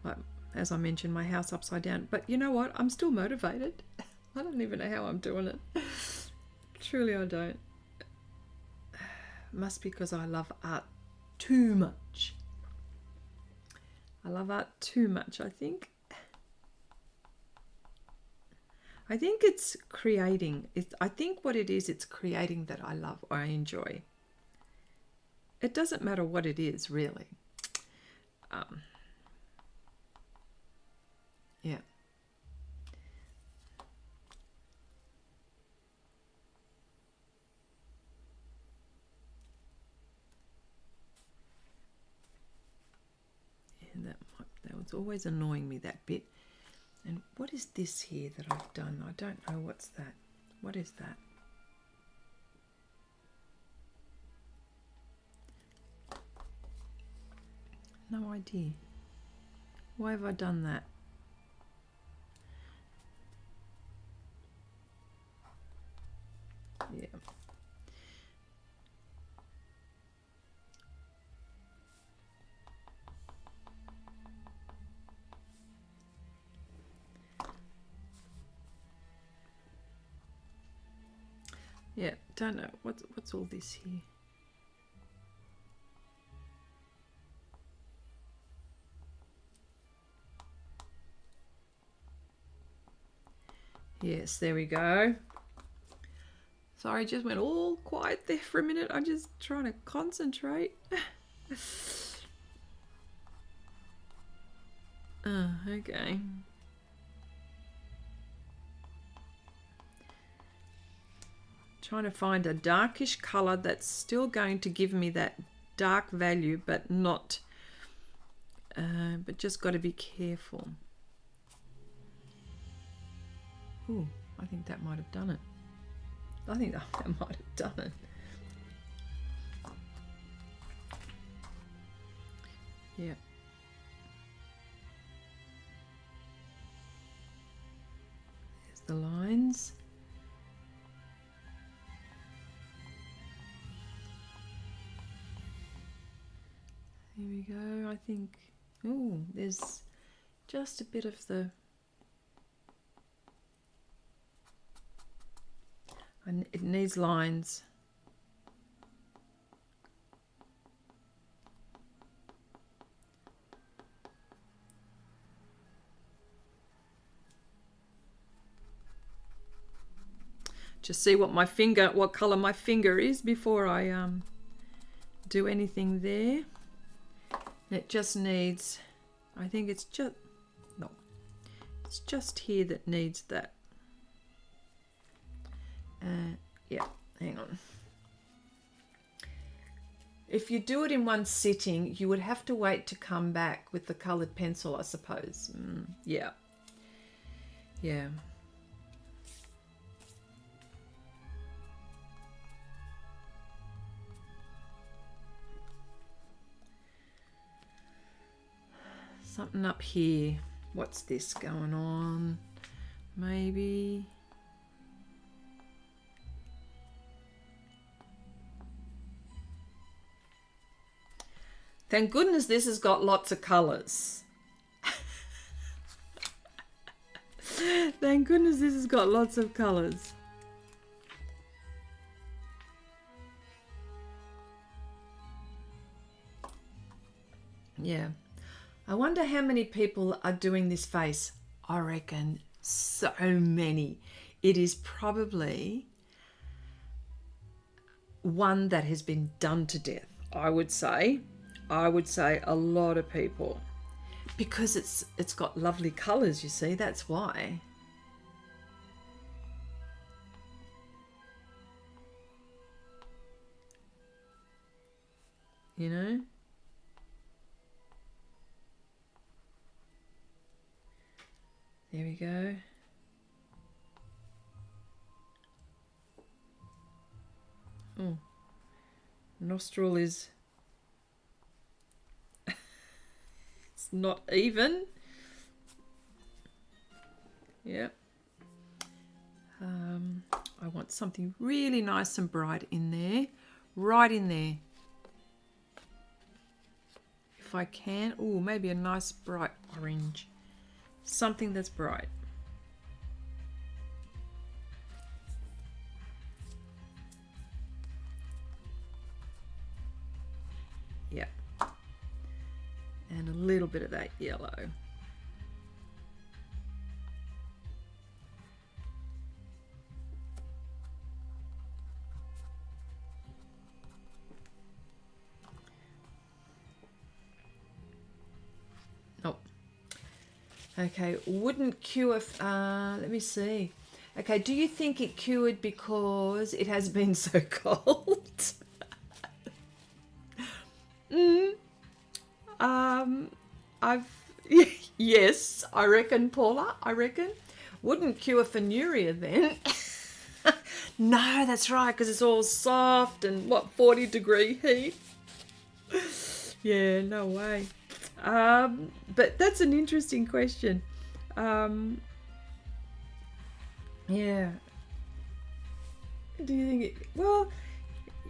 Like as I mentioned, my house upside down. But you know what? I'm still motivated. I don't even know how I'm doing it. Truly, I don't. Must be because I love art too much. I love art too much, I think. I think it's creating. I think what it is, it's creating that I love or I enjoy. It doesn't matter what it is, really. Yeah. And that was always annoying me, that bit. And what is this here that I've done? I don't know what's that. What is that? No idea. Why have I done that? Yeah. Yeah, don't know. What's all this here? Yes, there we go. Sorry, just went all quiet there for a minute. I'm just trying to concentrate. Okay. Trying to find a darkish color that's still going to give me that dark value, but not, but just got to be careful. Ooh, I think that might have done it. I think that might have done it. Yeah. There's the lines. Here we go. I think, oh, there's just a bit of the, and it needs lines. Just see what my finger, what color my finger is before I do anything there. It just needs, I think it's just, no, it's just here that needs that. Yeah, hang on. If you do it in one sitting, you would have to wait to come back with the colored pencil, I suppose. Yeah. Yeah. Something up here. What's this going on? Maybe. Thank goodness this has got lots of colors. Thank goodness this has got lots of colors. Yeah. I wonder how many people are doing this face. I reckon so many. It is probably one that has been done to death, I would say. I would say a lot of people. Because it's got lovely colours, you see, that's why. You know? There we go. Oh, nostril is, it's not even. Yeah. I want something really nice and bright in there, right in there. If I can, oh, maybe a nice bright orange. Something that's bright. Yeah. And a little bit of that yellow. Okay, wouldn't cure, let me see. Okay, do you think it cured because it has been so cold? Yes, I reckon, Paula, I reckon. Wouldn't cure venerea then. No, that's right, because it's all soft and, what, 40-degree heat? Yeah, no way. But that's an interesting question. Yeah. Do you think it, well,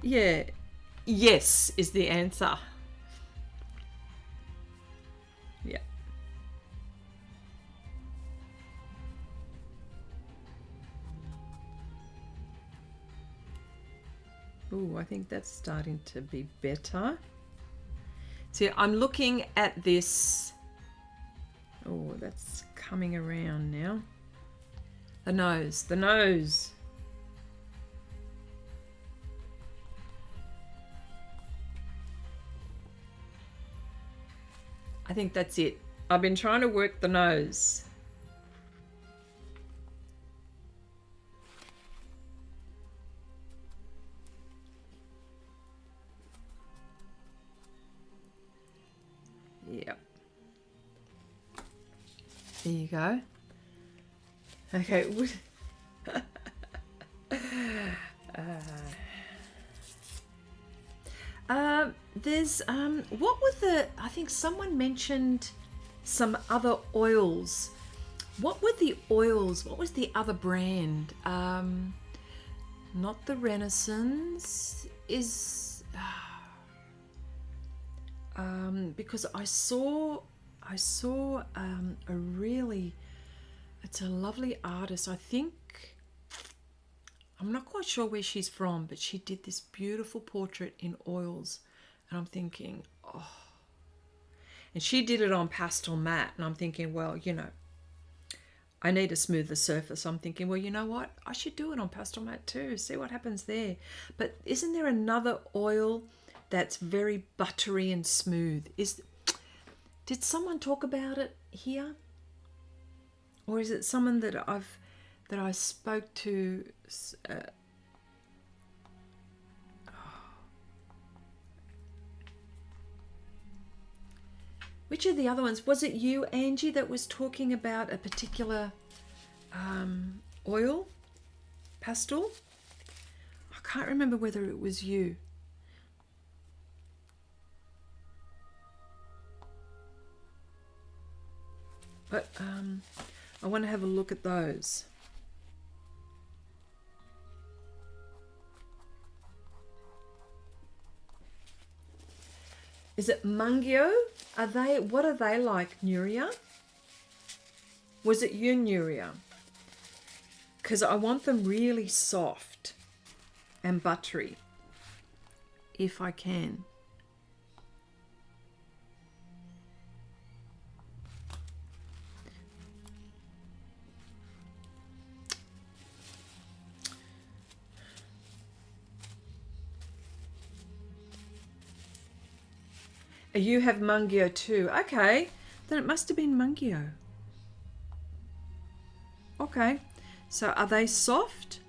yeah, yes is the answer. Yeah. Ooh, I think that's starting to be better. See, I'm looking at this. Oh, that's coming around now. The nose, the nose. I think that's it. I've been trying to work the nose. Yep. There you go. Okay. There's what were the, I think someone mentioned some other oils. What were the oils? What was the other brand? Not the Renaissance, is because I saw a really, it's a lovely artist. I think, I'm not quite sure where she's from, but she did this beautiful portrait in oils, and I'm thinking, oh, and she did it on pastel matte, and I'm thinking, well, you know, I need a smoother surface. I'm thinking, well, you know what? I should do it on pastel matte too. See what happens there. But isn't there another oil that's very buttery and smooth? Did someone talk about it here? Or is it someone that I spoke to? Which are the other ones? Was it you, Angie, that was talking about a particular oil pastel? I can't remember whether it was you. But I want to have a look at those. Is it Mungio? What are they like, Nuria? Was it you, Nuria? Because I want them really soft and buttery, if I can. You have Mungio too. Okay, then it must have been Mungio. Okay, so are they soft?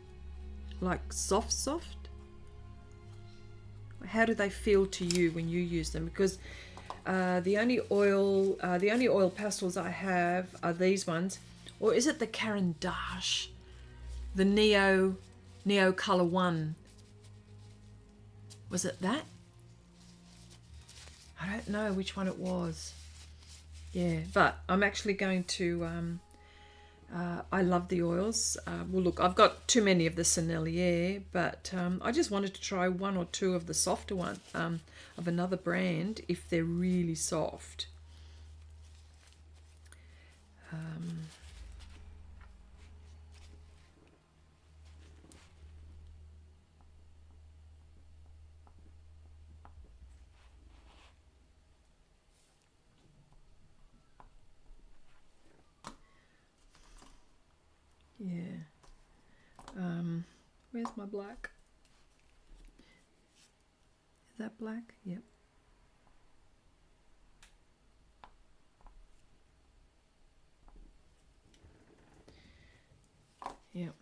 Like soft? How do they feel to you when you use them? Because the only oil pastels I have are these ones. Or is it the Caran d'Ache? The Neo Color 1. Was it that? I don't know which one it was. Yeah, but I'm actually going to, I love the oils. Well, look, I've got too many of the Sennelier, but I just wanted to try one or two of the softer one of another brand if they're really soft. Yeah. Where's my black? Is that black? Yep. Yep.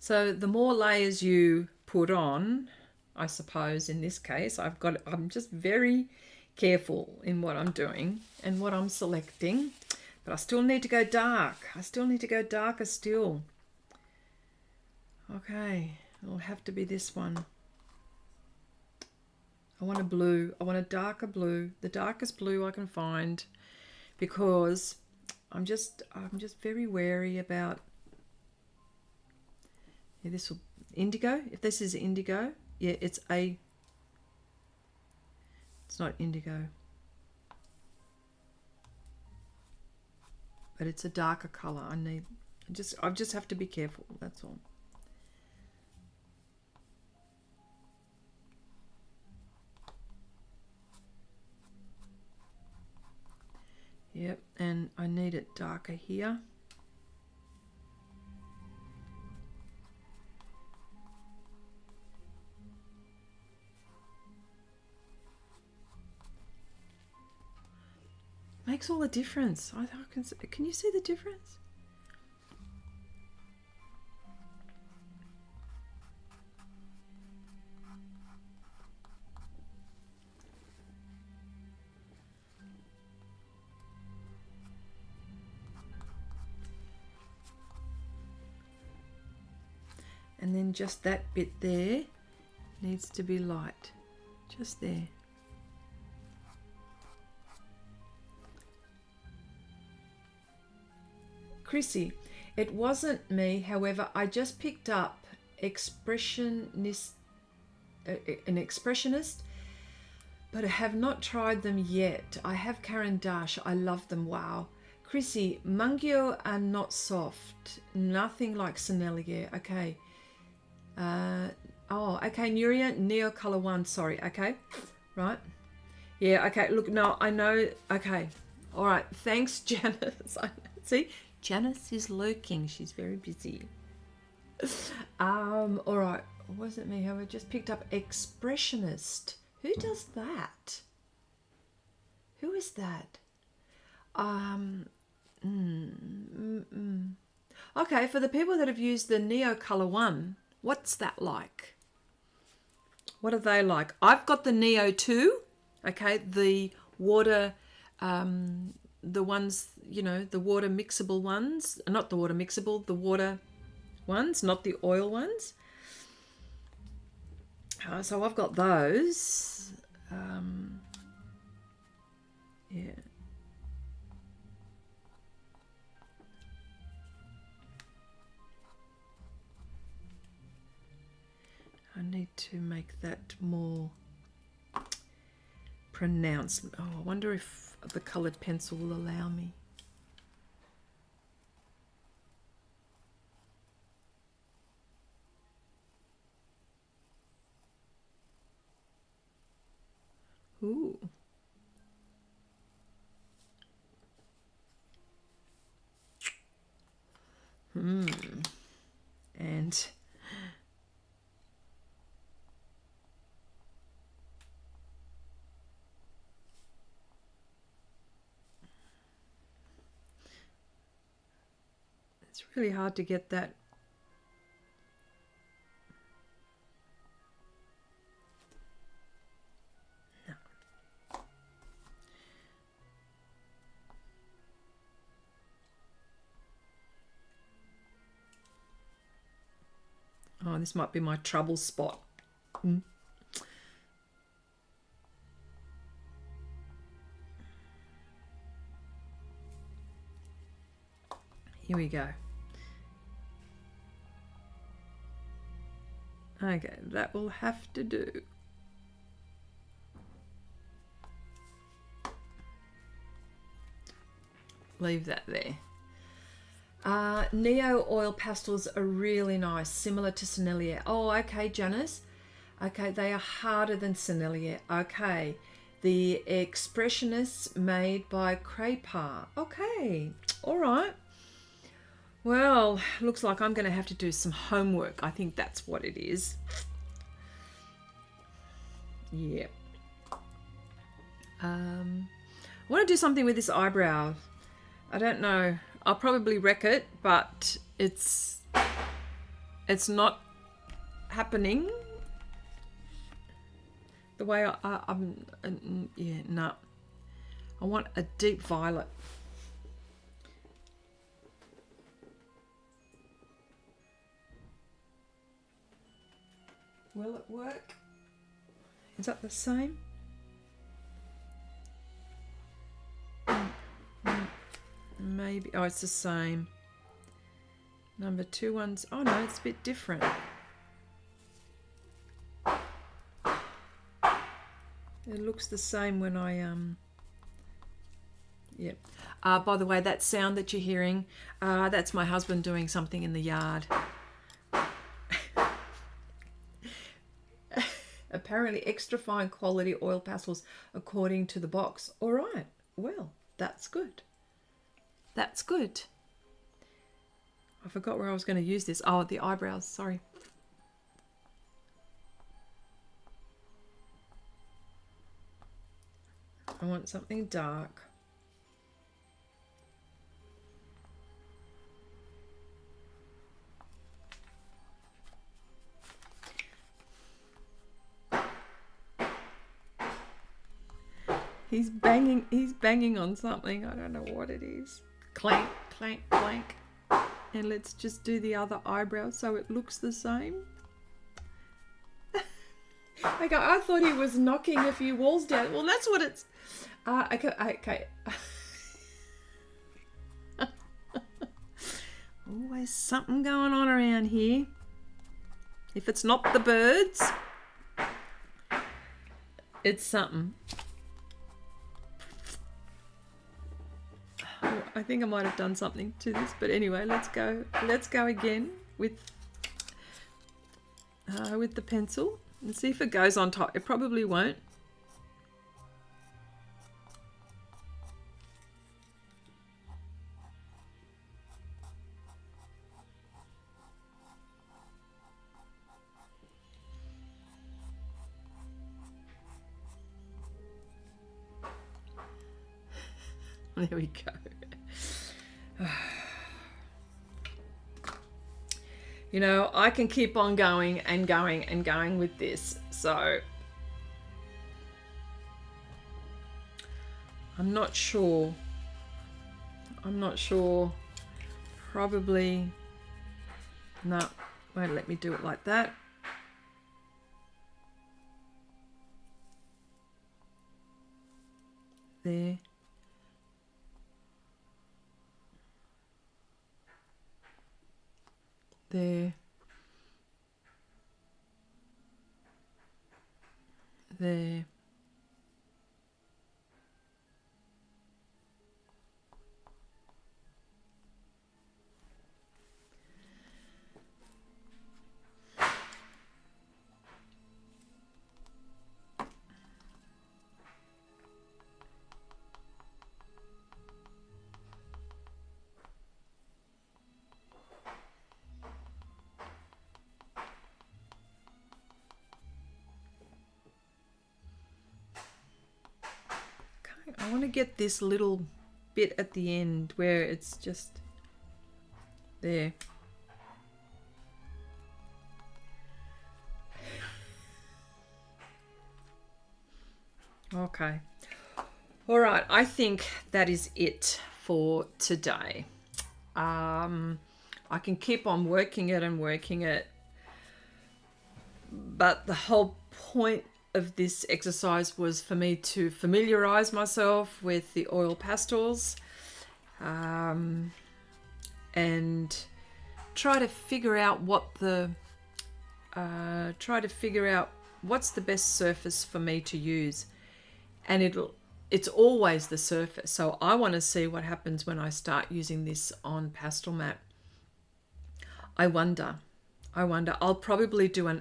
So the more layers you put on, I suppose in this case, I'm just very careful in what I'm doing and what I'm selecting, but I still need to go dark. I still need to go darker still. Okay, it'll have to be this one. I want a blue. I want a darker blue, the darkest blue I can find, because I'm just very wary about. Yeah, this will indigo. If this is indigo, yeah, it's not indigo, but it's a darker color. I just have to be careful. That's all. Yep, and I need it darker here. makes all the difference. Can you see the difference? And then just that bit there needs to be light, just there. Chrissy, it wasn't me, however, I just picked up an expressionist, but I have not tried them yet. I have Caran d'Ache, I love them, wow. Chrissy, Mungio are not soft, nothing like Sennelier, okay. Oh, okay, Nuria, Neo Color 1, sorry, okay, right. Yeah, okay, look, no, I know, okay. All right, thanks, Janice. See, Janice is lurking, she's very busy. All right, wasn't me, I just picked up Expressionist. Who does that? Who is that? Okay, for the people that have used the Neo Color 1, what's that like? What are they like? I've got the Neo 2, okay, the water, the ones, you know, the water mixable ones, not the water mixable, the water ones, not the oil ones. So I've got those. Yeah. I need to make that more pronounced. Oh, I wonder if the coloured pencil will allow me. Ooh. And it's really hard to get that. No. Oh, this might be my trouble spot. Here we go. Okay, that will have to do. Leave that there. Neo Oil Pastels are really nice, similar to Sennelier. Oh, okay, Janice. Okay, they are harder than Sennelier. Okay, the Expressionists made by Craypar. Okay, all right. Well, looks like I'm going to have to do some homework. I think that's what it is. Yeah. I want to do something with this eyebrow. I don't know. I'll probably wreck it, but it's not happening the way I'm. Yeah, no. I want a deep violet. Will it work? Is that the same? Maybe. Oh, it's the same. Number 2 ones. Oh no, it's a bit different. It looks the same when I Yep. By the way, that sound that you're hearing, that's my husband doing something in the yard. Apparently extra fine quality oil pastels according to the box. All right. Well, that's good. That's good. I forgot where I was going to use this. Oh, the eyebrows. Sorry. I want something dark. He's banging on something. I don't know what it is. Clank, clank, clank. And let's just do the other eyebrow so it looks the same. Okay, I thought he was knocking a few walls down. Well, that's what it's... okay. Always something going on around here. If it's not the birds, it's something. Oh, I think I might have done something to this, but anyway, let's go again with the pencil and see if it goes on top. It probably won't. There we go. You know, I can keep on going and going and going with this. So I'm not sure. Probably. No, won't let me do it like that. There. There. There. I want to get this little bit at the end where it's just there. Okay. All right. I think that is it for today. I can keep on working it, but the whole point of this exercise was for me to familiarize myself with the oil pastels, and try to figure out what's the best surface for me to use. And it's always the surface. So I want to see what happens when I start using this on pastel mat. I wonder. I'll probably do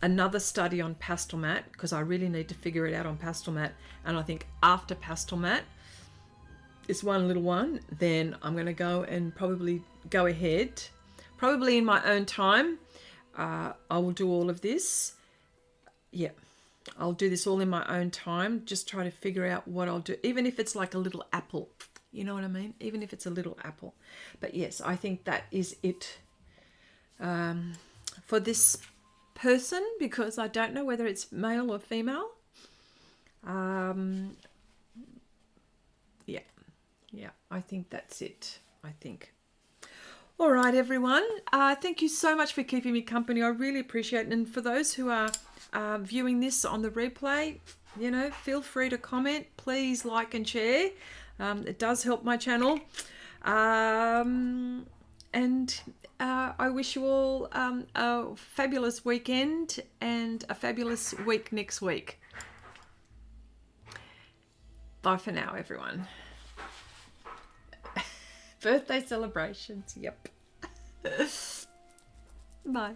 another study on pastel mat, because I really need to figure it out on pastel mat. And I think after pastel mat, this one little one, then I'm going to go and probably go ahead, probably in my own time. I will do all of this. Yeah, I'll do this all in my own time. Just try to figure out what I'll do, even if it's like a little apple. You know what I mean? Even if it's a little apple. But yes, I think that is it for this person, because I don't know whether it's male or female. Yeah, I think that's it. I think. All right, everyone. Thank you so much for keeping me company. I really appreciate it. And for those who are viewing this on the replay, you know, feel free to comment. Please like and share. It does help my channel. And I wish you all a fabulous weekend and a fabulous week next week. Bye for now, everyone. Birthday celebrations, yep. Bye.